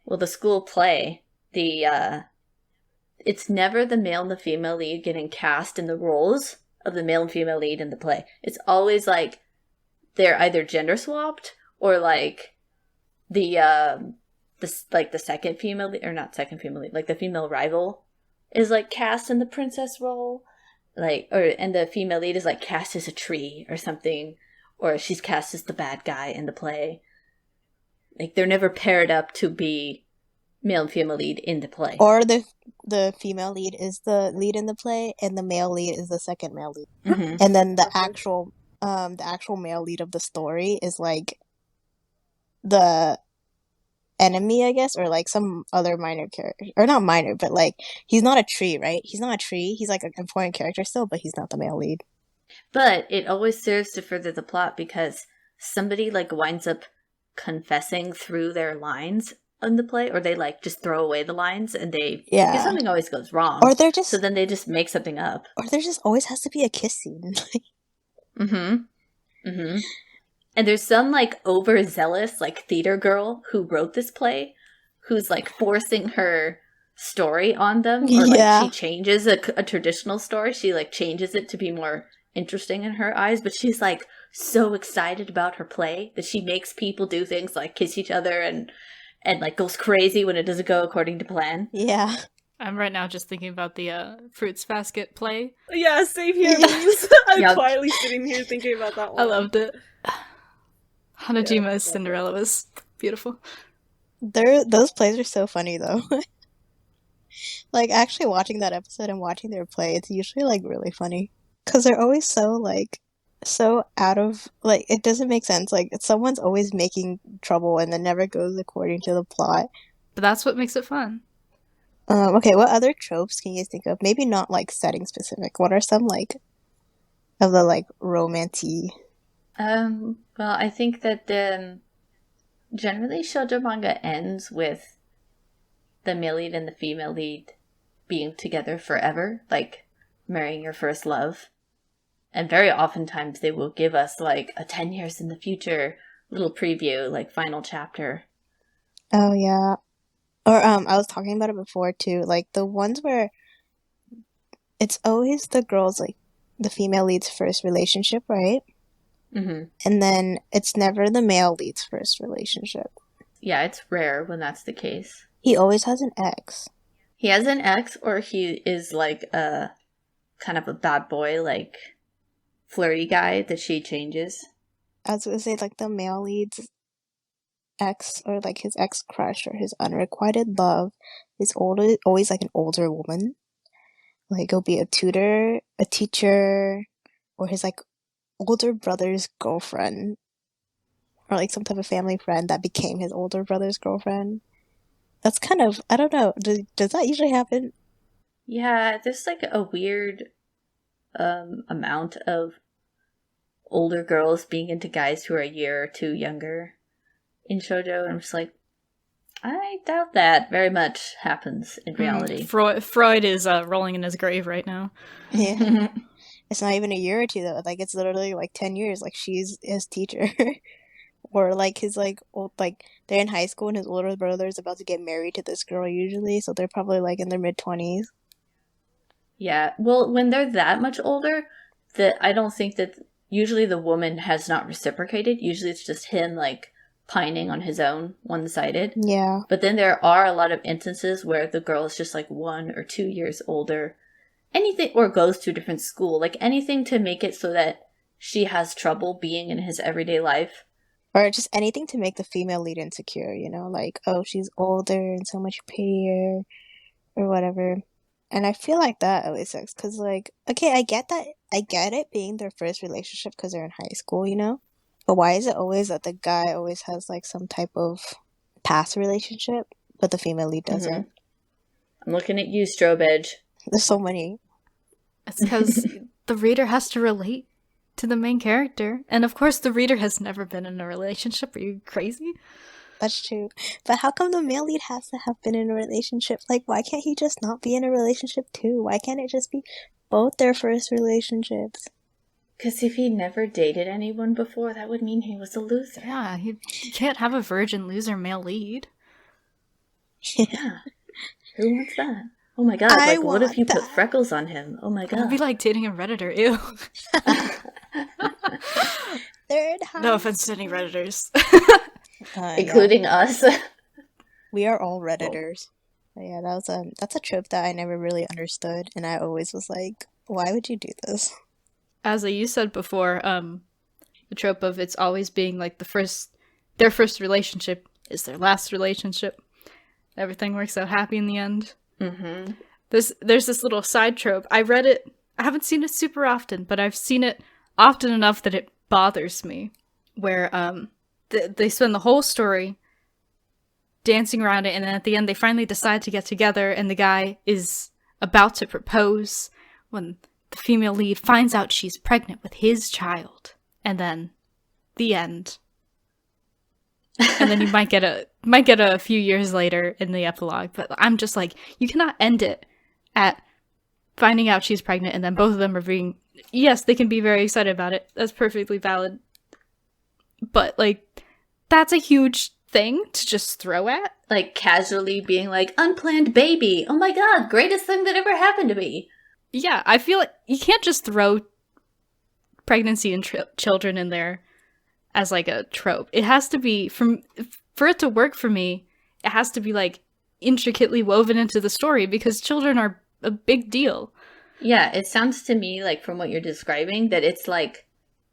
Well, the school play, it's never the male and the female lead getting cast in the roles of the male and female lead in the play. It's always like they're either gender swapped or like the second female lead, or not second female lead, like the female rival is like cast in the princess role, and the female lead is like cast as a tree or something, or she's cast as the bad guy in the play. Like they're never paired up to be male and female lead in the play. Or the female lead is the lead in the play, and the male lead is the second male lead, Mm-hmm. and then the actual male lead of the story is like the enemy, I guess, or like some other minor character, or not minor, but like he's not a tree, right? He's not a tree. He's like an important character still, but he's not the male lead. But it always serves to further the plot because somebody like winds up confessing through their lines in the play, or they like just throw away the lines and Yeah. because something always goes wrong. Or they're just So then they just make something up. or there just always has to be a kiss scene. And there's some like overzealous like theater girl who wrote this play who's like forcing her story on them, or like Yeah. she changes a traditional story, she like changes it to be more interesting in her eyes, but she's like so excited about her play that she makes people do things like kiss each other and like goes crazy when it doesn't go according to plan. Yeah. I'm right now just thinking about the Fruits Basket play. Yeah, same here, please. I'm Yeah. quietly sitting here thinking about that one. I loved it. Hanajima's Cinderella was beautiful. Those plays are so funny though. Like actually watching that episode and watching their play, it's usually like really funny because they're always so out of, like, it doesn't make sense. Like someone's always making trouble and then never goes according to the plot. But that's what makes it fun. Okay, what other tropes can you think of? Maybe not like setting specific. What are some like of the like romancy? Well, I think that generally shoujo manga ends with the male lead and the female lead being together forever, like marrying your first love. And very oftentimes they will give us like a 10 years in the future little preview, like final chapter. Oh yeah. Or I was talking about it before too, like the ones where it's always the girl's, like the female lead's first relationship, right? Mm-hmm. And then it's never the male lead's first relationship. Yeah, it's rare when that's the case. He always has an ex. He has an ex, or he is like a kind of a bad boy, like flirty guy that she changes. I was gonna say, like, the male lead's ex, or like his ex crush, or his unrequited love is always like an older woman. Like, it'll be a tutor, a teacher, or his like older brother's girlfriend, or like some type of family friend that became his older brother's girlfriend. That's kind of, I don't know, does that usually happen? Yeah, there's like a weird amount of older girls being into guys who are a year or two younger in shoujo, and I'm just like, I doubt that very much happens in reality. Freud is rolling in his grave right now. Yeah. It's not even a year or two though. Like, it's literally like 10 years. Like, she's his teacher. Or like his like old, like they're in high school and his older brother is about to get married to this girl usually, so they're probably like in their mid-20s. Yeah, well, when they're that much older, that I don't think that usually the woman has not reciprocated. Usually it's just him like pining on his own, one-sided. Yeah. But then there are a lot of instances where the girl is just like 1 or 2 years older. Anything, or goes to a different school, like anything to make it so that she has trouble being in his everyday life. Or just anything to make the female lead insecure, you know, like, oh, she's older and so much prettier, or whatever. And I feel like that always sucks, because, like, okay, I get it being their first relationship because they're in high school, you know? But why is it always that the guy always has, like, some type of past relationship, but the female lead doesn't? Mm-hmm. I'm looking at you, Strobe Edge. There's so many. It's because the reader has to relate to the main character. And of course, the reader has never been in a relationship. Are you crazy? That's true. But how come the male lead has to have been in a relationship? Like, why can't he just not be in a relationship too? Why can't it just be both their first relationships? Because if he never dated anyone before, that would mean he was a loser. Yeah, you can't have a virgin loser male lead. Yeah. Who wants that? Oh my god, like, what if you put freckles on him? Oh my god. It would be like dating a Redditor, ew. No offense to any Redditors. Including us. We are all Redditors. But yeah, that's a trope that I never really understood, and I always was like, why would you do this? As you said before, the trope of it's always being like their first relationship is their last relationship. Everything works out happy in the end. Mm-hmm. There's this little side trope. I read it. I haven't seen it super often, but I've seen it often enough that it bothers me. Where they spend the whole story dancing around it, and then at the end they finally decide to get together, and the guy is about to propose when the female lead finds out she's pregnant with his child, and then the end. And then you might get a few years later in the epilogue, but I'm just like, you cannot end it at finding out she's pregnant and then both of them are being, yes, they can be very excited about it. That's perfectly valid. But like, that's a huge thing to just throw at. Like casually being like, unplanned baby. Oh my god, greatest thing that ever happened to me. Yeah, I feel like you can't just throw pregnancy and children in there as like a trope. It has to be, for it to work for me, it has to be like intricately woven into the story because children are a big deal. Yeah, it sounds to me like from what you're describing that it's like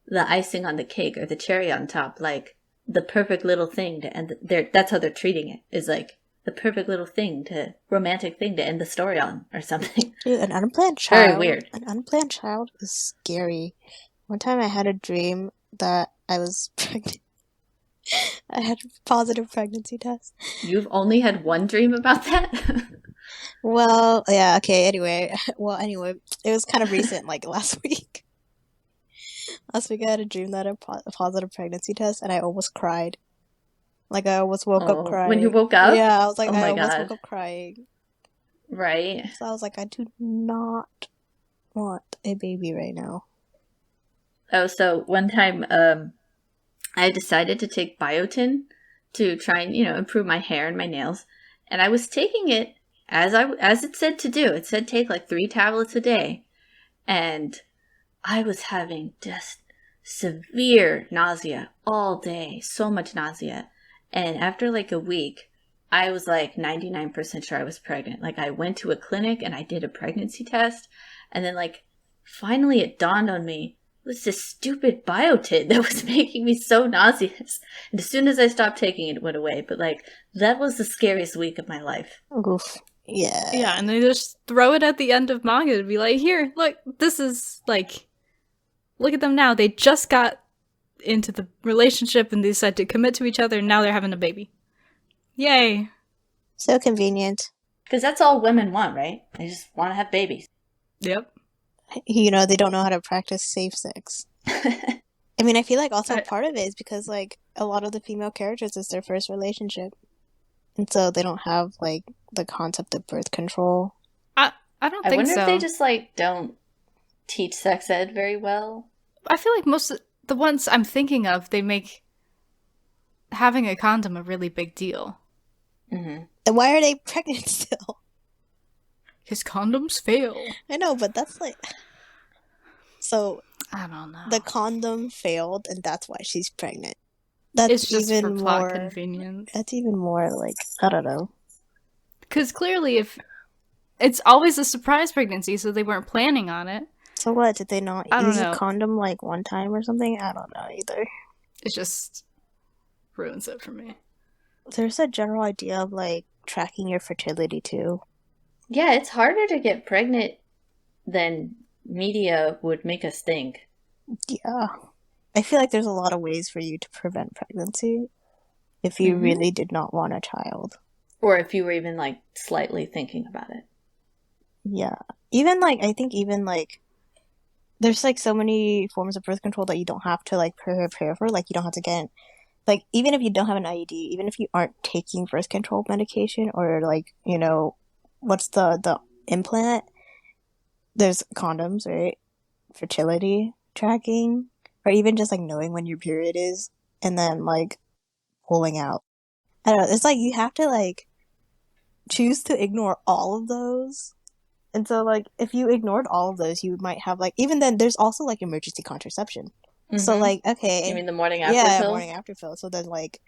the icing on the cake or the cherry on top, like the perfect little thing to end. That's how they're treating it, is like the perfect little thing romantic thing to end the story on or something. Dude, an unplanned child. Very weird. An unplanned child is scary. One time I had a dream that I was pregnant. I had a positive pregnancy test. You've only had one dream about that? Well, yeah, okay, anyway. Well, anyway, it was kind of recent, like last week. Last week I had a dream that I had a positive pregnancy test, and I almost cried. Like, I almost woke up crying. When you woke up? Yeah, I was like, oh I my almost God. woke up crying. Right. So I was like, I do not want a baby right now. Oh, so one time, I decided to take biotin to try and, improve my hair and my nails. And I was taking it as it said to do. It said take like 3 tablets a day. And I was having just severe nausea all day. So much nausea. And after like a week, I was like 99% sure I was pregnant. Like, I went to a clinic and I did a pregnancy test. And then like finally it dawned on me. It was this stupid biotin that was making me so nauseous. And as soon as I stopped taking it, it went away. But like, that was the scariest week of my life. Oof. Yeah. Yeah, and they just throw it at the end of manga to be like, here, look, this is like, look at them now. They just got into the relationship and they decided to commit to each other and now they're having a baby. Yay. So convenient. Because that's all women want, right? They just want to have babies. Yep. They don't know how to practice safe sex. I mean, I feel like also part of it is because, like, a lot of the female characters, it's their first relationship. And so they don't have, like, the concept of birth control. I don't think so. I wonder if they just, like, don't teach sex ed very well. I feel like most of the ones I'm thinking of, they make having a condom a really big deal. Mm-hmm. Then why are they pregnant still? Because condoms fail. I know, but that's like... So... I don't know. The condom failed, and that's why she's pregnant. That's it's just even for plot more convenience. That's even more, like, I don't know. Because clearly, if it's always a surprise pregnancy, so they weren't planning on it. So what? Did they not I don't use know. a condom, like, one time or something? I don't know either. It just ruins it for me. There's a general idea of, like, tracking your fertility, too. Yeah, it's harder to get pregnant than media would make us think. Yeah. I feel like there's a lot of ways for you to prevent pregnancy if you really did not want a child. Or if you were even, like, slightly thinking about it. Yeah. Even, like, I think even, like, there's, like, so many forms of birth control that you don't have to, like, prepare for. Like, you don't have to get... Like, even if you don't have an IUD, even if you aren't taking birth control medication or, like, what's the implant? There's condoms, right? Fertility tracking, or even just, like, knowing when your period is and then, like, pulling out. I don't know. It's like you have to, like, choose to ignore all of those. And so, like, if you ignored all of those, you might have, like, even then, there's also, like, emergency contraception. Mm-hmm. So, like, okay. You mean the morning after pill? Yeah, morning after pill. So then, like,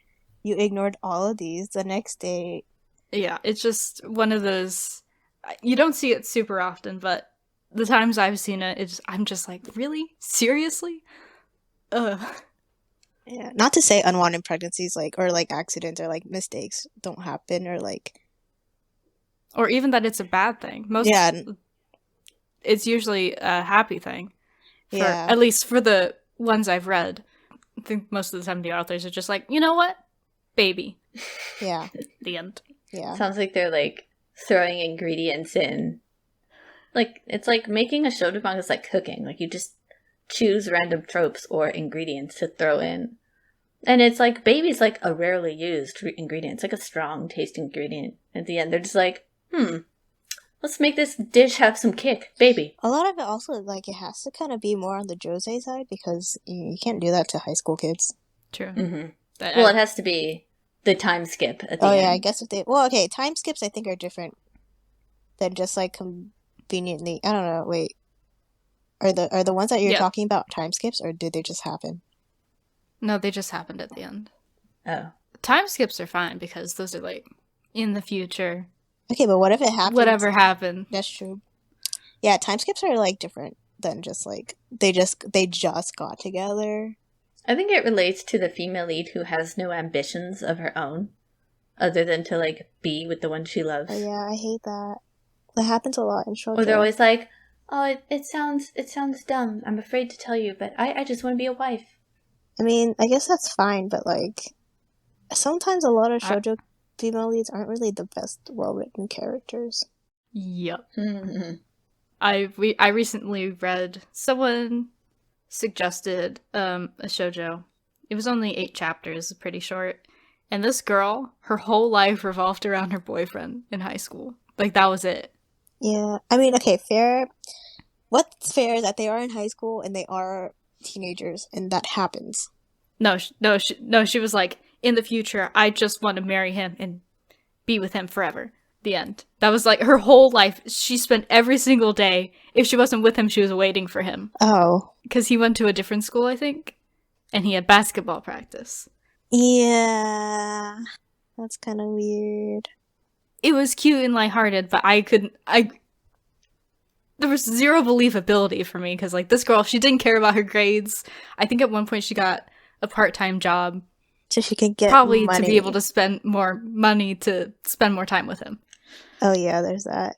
you ignored all of these the next day. Yeah, it's just one of those... You don't see it super often, but the times I've seen it, I'm just like, really? Seriously? Ugh. Yeah, not to say unwanted pregnancies, like, or, like, accidents or, like, mistakes don't happen, or, like... Or even that it's a bad thing. It's usually a happy thing. At least for the ones I've read. I think most of the time the authors are just like, you know what? Baby. Yeah. The end. Yeah. Sounds like they're, like, throwing ingredients in. Like, it's like making a shoujo manga is like cooking. Like, you just choose random tropes or ingredients to throw in. And it's like, baby's like a rarely used ingredient. It's like a strong tasting ingredient. At the end, they're just like, let's make this dish have some kick. Baby. A lot of it also, like, it has to kind of be more on the josei side because you can't do that to high school kids. True. Mm-hmm. Well, it has to be the time skip at the end. Oh, yeah, I guess if they... Well, okay, time skips I think are different than just, like, conveniently... I don't know, wait. Are the ones that you're talking about time skips, or did they just happen? No, they just happened at the end. Oh. Time skips are fine because those are, like, in the future. Okay, but what if it happens? Whatever happened. That's true. Yeah, time skips are, like, different than just, like, they just got together. I think it relates to the female lead who has no ambitions of her own, other than to, like, be with the one she loves. Oh, yeah, I hate that. That happens a lot in shoujo. Or they're always like, oh, it sounds dumb. I'm afraid to tell you, but I just want to be a wife. I mean, I guess that's fine, but, like, sometimes a lot of shoujo female leads aren't really the best well-written characters. Yep. Mm-hmm. I recently read, someone suggested a shoujo. It was only 8 chapters, pretty short. And this girl, her whole life revolved around her boyfriend in high school. Like, that was it. Yeah. I mean, okay, fair. What's fair is that they are in high school and they are teenagers, and that happens. She was like, in the future, I just want to marry him and be with him forever. The end. That was like her whole life. She spent every single day, if she wasn't with him, she was waiting for him. Oh. Because he went to a different school, I think, and he had basketball practice. Yeah. That's kind of weird. It was cute and lighthearted, but there was zero believability for me, because, like, this girl, she didn't care about her grades. I think at one point she got a part-time job. So she could get probably money. To be able to spend more money to spend more time with him. Oh yeah, there's that.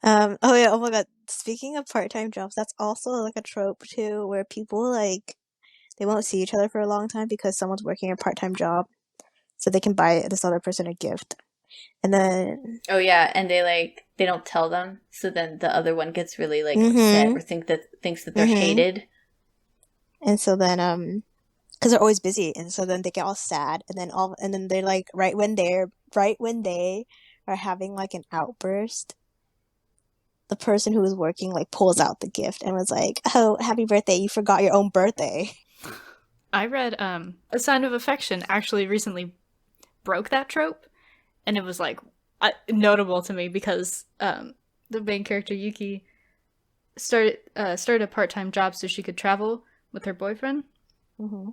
Oh yeah, oh my god. Speaking of part-time jobs, that's also like a trope too, where people like they won't see each other for a long time because someone's working a part-time job, so they can buy this other person a gift. And then oh yeah, and they don't tell them, so then the other one gets really upset or thinks that they're hated. And so then because they're always busy, and so then they get all sad, and then they're like right when they are having like an outburst, the person who was working like pulls out the gift and was like, "Oh, happy birthday! You forgot your own birthday." I read A Sign of Affection actually recently broke that trope, and it was like notable to me because the main character Yuki started a part-time job so she could travel with her boyfriend. Mm-hmm.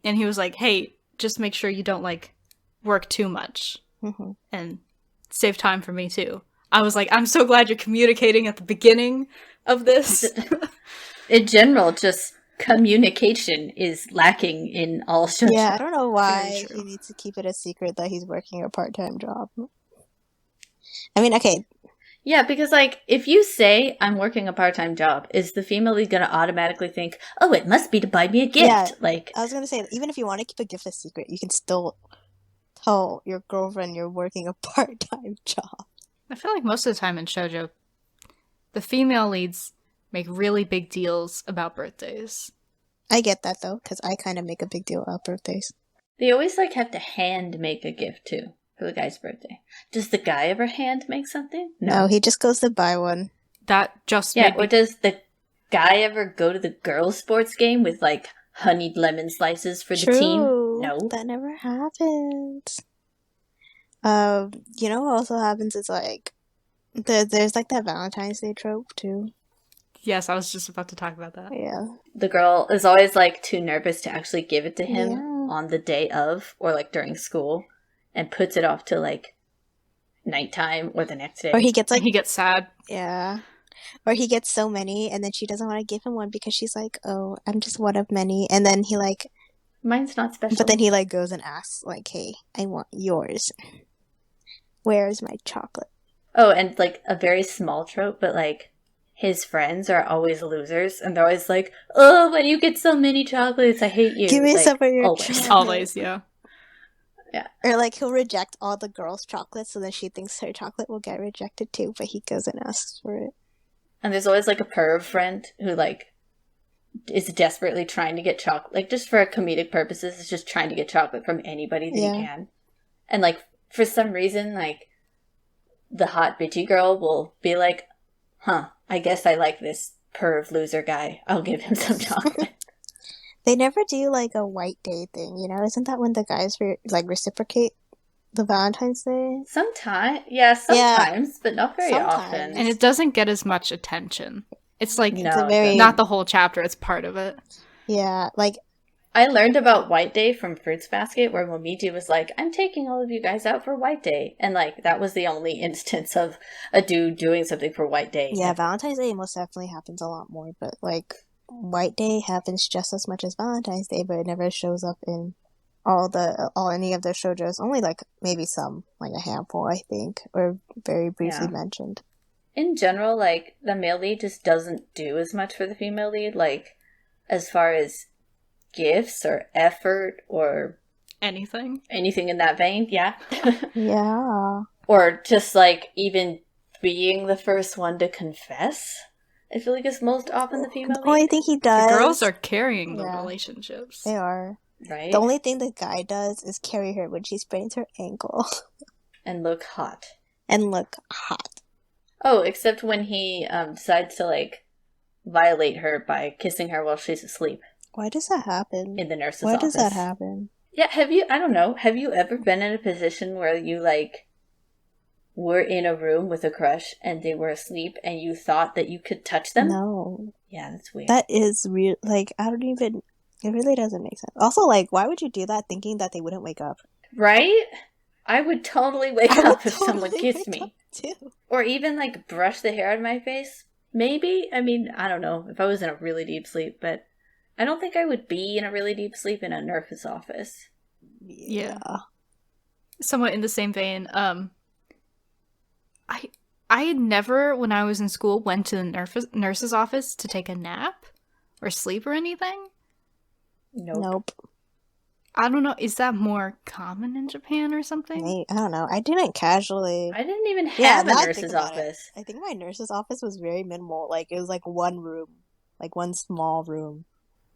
And he was like, "Hey, just make sure you don't like work too much, and save time for me too." I was like, "I'm so glad you're communicating at the beginning of this." In general, just communication is lacking in all shoujo. Yeah, I don't know why he needs to keep it a secret that he's working a part-time job. I mean, okay. Yeah, because, if you say, I'm working a part-time job, is the female lead going to automatically think, oh, it must be to buy me a gift? Yeah, I was going to say, even if you want to keep a gift a secret, you can still tell your girlfriend you're working a part-time job. I feel like most of the time in shoujo, the female leads make really big deals about birthdays. I get that, though, because I kind of make a big deal about birthdays. They always, have to hand make a gift, too. For the guy's birthday. Does the guy ever hand make something? No, he just goes to buy one. That just or does the guy ever go to the girls' sports game with honeyed lemon slices for the team? No, that never happens. You know what also happens is there's that Valentine's Day trope too. Yes, I was just about to talk about that. Yeah, the girl is always too nervous to actually give it to him on the day of or during school. And puts it off to nighttime or the next day. Or he gets he gets sad. Yeah. Or he gets so many and then she doesn't want to give him one because she's like, "Oh, I'm just one of many." And then he mine's not special. But then he goes and asks "Hey, I want yours. Where's my chocolate?" Oh, and a very small trope, but his friends are always losers and they're always "Oh, when you get so many chocolates, I hate you." Give me some of your chocolate. Always, yeah. Yeah. Or he'll reject all the girls' chocolates so then she thinks her chocolate will get rejected too, but he goes and asks for it. And there's always a perv friend who is desperately trying to get chocolate, just for comedic purposes, is just trying to get chocolate from anybody that he can. And for some reason, the hot bitchy girl will be I guess I like this perv loser guy. I'll give him some chocolate. They never do a white day thing, Isn't that when the guys reciprocate the Valentine's Day? Sometimes, but not very often. And it doesn't get as much attention. It's no, it's not the whole chapter, it's part of it. Yeah, I learned about White Day from Fruits Basket, where Momiji was I'm taking all of you guys out for White Day. And that was the only instance of a dude doing something for White Day. Yeah, Valentine's Day most definitely happens a lot more, but White Day happens just as much as Valentine's Day, but it never shows up in any of the shoujos. Only maybe some, a handful, I think, or very briefly mentioned. In general, the male lead just doesn't do as much for the female lead, as far as gifts or effort or anything in that vein. Yeah. Yeah. Or just even being the first one to confess. I feel it's most often the female lead. Oh, I think he does. The girls are carrying the relationships. They are. Right? The only thing the guy does is carry her when she sprains her ankle. And look hot. And look hot. Oh, except when he decides to, like, violate her by kissing her while she's asleep. Why does that happen? In the nurse's Why office. does that happen? Yeah, I don't know, have you ever been in a position where you, like, were in a room with a crush and they were asleep and you thought that you could touch them? No. Yeah, that's weird. That is weird. Like, I don't even... It really doesn't make sense. Also, like, why would you do that thinking that they wouldn't wake up? Right? I would totally wake up if someone kissed me. Too. Or even, like, brush the hair out of my face. Maybe. I mean, I don't know if I was in a really deep sleep, but I don't think I would be in a really deep sleep in a nurse's office. Yeah. Somewhat in the same vein, I never, when I was in school, went to the nurse's office to take a nap or sleep or anything. Nope. I don't know. Is that more common in Japan or something? I don't know. I didn't casually. I didn't even have a nurse's office. I think my nurse's office was very minimal. Like, it was like one room. Like, one small room.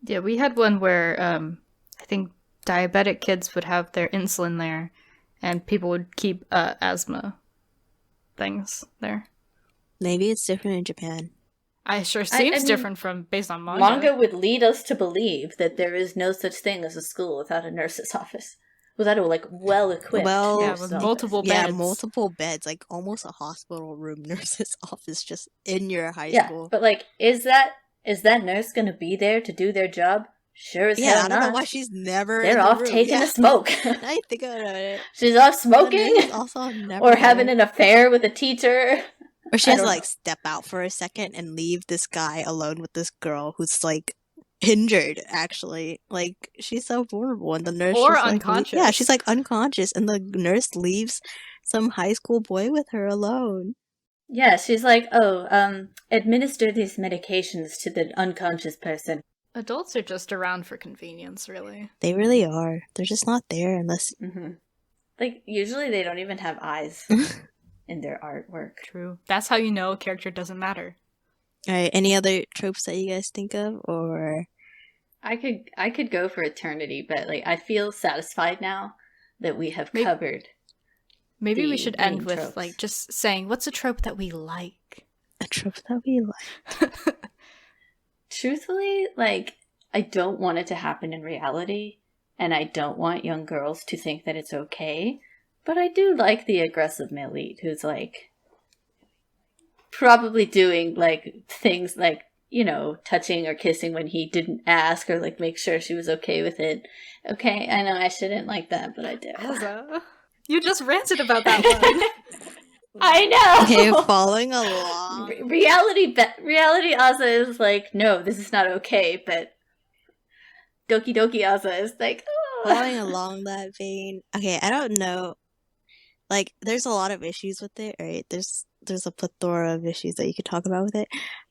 Yeah, we had one where I think diabetic kids would have their insulin there, and people would keep asthma things there. Maybe it's different in Japan. It sure seems different from based on manga. Manga would lead us to believe that there is no such thing as a school without a nurse's office. Without a, like, well-equipped with multiple beds. Yeah, multiple beds. Like, almost a hospital room nurse's office just in your high school. Yeah, but, like, is that nurse gonna be there to do their job? Sure as hell not. I don't know why she's never They're off taking a smoke. I think about it. She's off smoking? Also never or having an affair with a teacher. Or she has to, like, step out for a second and leave this guy alone with this girl who's, like, injured, actually. Like, she's so vulnerable, and the nurse... Or unconscious. Yeah, she's, like, unconscious, and the nurse leaves some high school boy with her alone. Yeah, she's like, administer these medications to the unconscious person. Adults are just around for convenience, really. They really are. They're just not there unless... Mm-hmm. Like, usually they don't even have eyes in their artwork. True. That's how you know a character doesn't matter. Alright, any other tropes that you guys think of, or... I could go for eternity, but, like, I feel satisfied now that we have covered. Maybe we should end with, tropes. like, just saying, what's a trope that we like? A trope that we like. Truthfully, like, I don't want it to happen in reality, and I don't want young girls to think that it's okay, but I do like the aggressive male lead who's, like, probably doing, like, things like, you know, touching or kissing when he didn't ask, or, like, make sure she was okay with it. Okay, I know I shouldn't like that, but I do. You just ranted about that one. I know! Okay, following along. Reality Asa is like, no, this is not okay, but Doki Doki Asa is like, oh. Following along that vein. Okay, I don't know. Like, there's a lot of issues with it, right? There's a plethora of issues that you could talk about with it.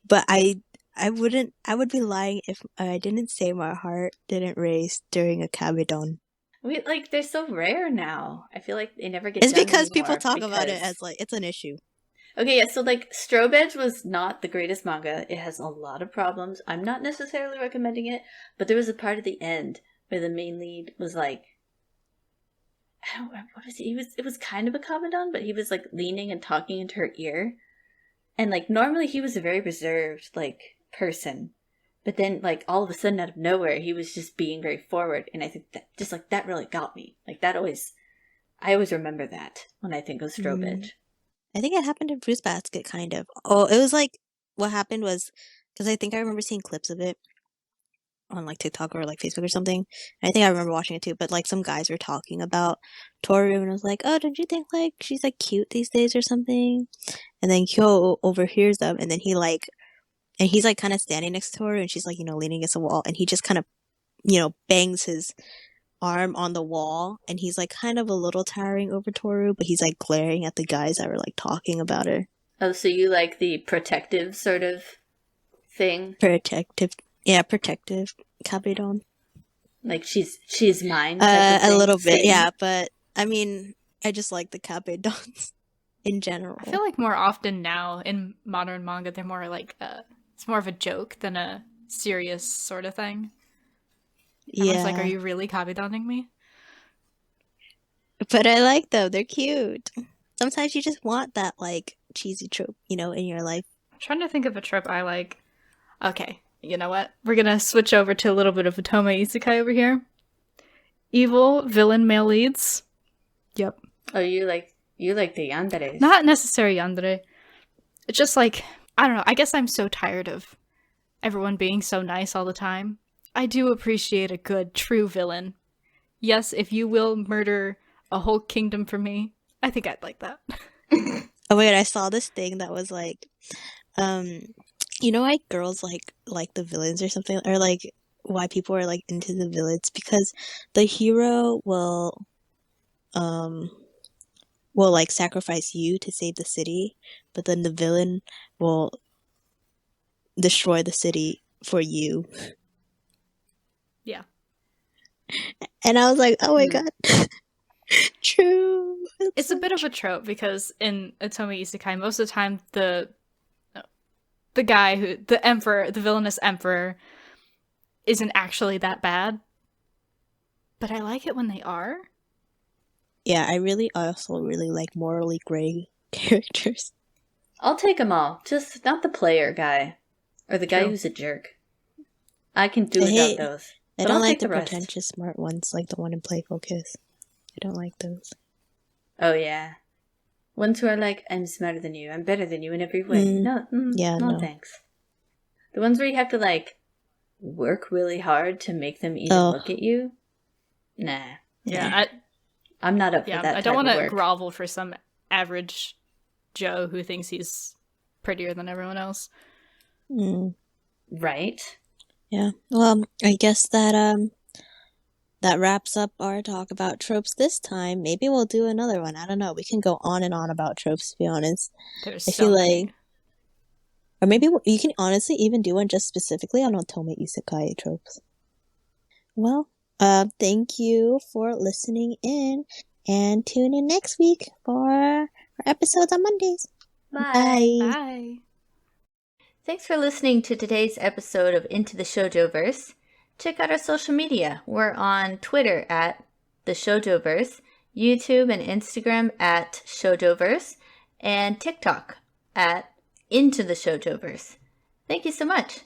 But I would be lying if I didn't say my heart didn't race during a kabedon. They're so rare now. I feel like they never get It's done because anymore people talk about it as, like, it's an issue. Okay, yeah, so, like, Strobe Edge was not the greatest manga. It has a lot of problems. I'm not necessarily recommending it, but there was a part at the end where the main lead was, like, I don't remember, what was he? It was kind of a kabedon, but he was, like, leaning and talking into her ear. And, like, normally he was a very reserved, like, person. But then, like, all of a sudden, out of nowhere, he was just being very forward. And I think that, just, like, that really got me. Like, I always remember that when I think of Strobe Edge. I think it happened in Fruits Basket, kind of. Oh, it was, like, what happened was, because I think I remember seeing clips of it on, like, TikTok or, like, Facebook or something. And I think I remember watching it, too. But, like, some guys were talking about Toru, and I was like, oh, don't you think, like, she's, like, cute these days or something? And then Kyo overhears them, and then he, like, and he's, like, kind of standing next to her, and she's, like, you know, leaning against the wall, and he just kind of, you know, bangs his arm on the wall, and he's, like, kind of a little towering over Toru, but he's, like, glaring at the guys that were, like, talking about her. Oh, so you like the protective sort of thing? Protective kabedon. Like, she's mine? A little bit, yeah, but, I mean, I just like the kabedons in general. I feel like more often now in modern manga, they're more like, it's more of a joke than a serious sort of thing. Everyone's like, are Yeah. you really copy-donning me? But I like them. They're cute. Sometimes you just want that, like, cheesy trope, you know, in your life. I'm trying to think of a trope I like. Okay, you know what? We're gonna switch over to a little bit of Otome Isekai over here. Evil villain male leads. Yep. Oh, you like the yanderes. Not necessarily yandere. It's just like, I don't know, I guess I'm so tired of everyone being so nice all the time. I do appreciate a good, true villain. Yes, if you will murder a whole kingdom for me, I think I'd like that. Oh wait, I saw this thing that was like, you know, like girls like the villains or something, or like why people are like into the villains because the hero will like sacrifice you to save the city, but then the villain will destroy the city for you. Yeah. And I was like, oh my god. True. It's a bit of a trope because in Otome Isekai, most of the time the guy who the villainous emperor isn't actually that bad. But I like it when they are. Yeah, I also really like morally gray characters. I'll take them all, just not the player guy or the guy who's a jerk. I can do without those. I don't like the pretentious smart ones, like the one in Playful Kiss. I don't like those. Oh yeah, ones who are like, I'm smarter than you, I'm better than you in every way. No thanks. The ones where you have to like work really hard to make them even look at you. Nah. Yeah, I'm not up for that. I don't want to grovel for some average Joe who thinks he's prettier than everyone else. Right. Yeah. Well, I guess that wraps up our talk about tropes this time. Maybe we'll do another one. I don't know. We can go on and on about tropes, to be honest. There's so many. Or maybe you can honestly even do one just specifically on Otome Isekai tropes. Well, thank you for listening in, and tune in next week for our episodes on Mondays. Bye. Bye. Thanks for listening to today's episode of Into the Shoujo-Verse. Check out our social media. We're on Twitter at the Shoujo-Verse, YouTube and Instagram at Shoujo-Verse, and TikTok at Into the Shoujo-Verse. Thank you so much.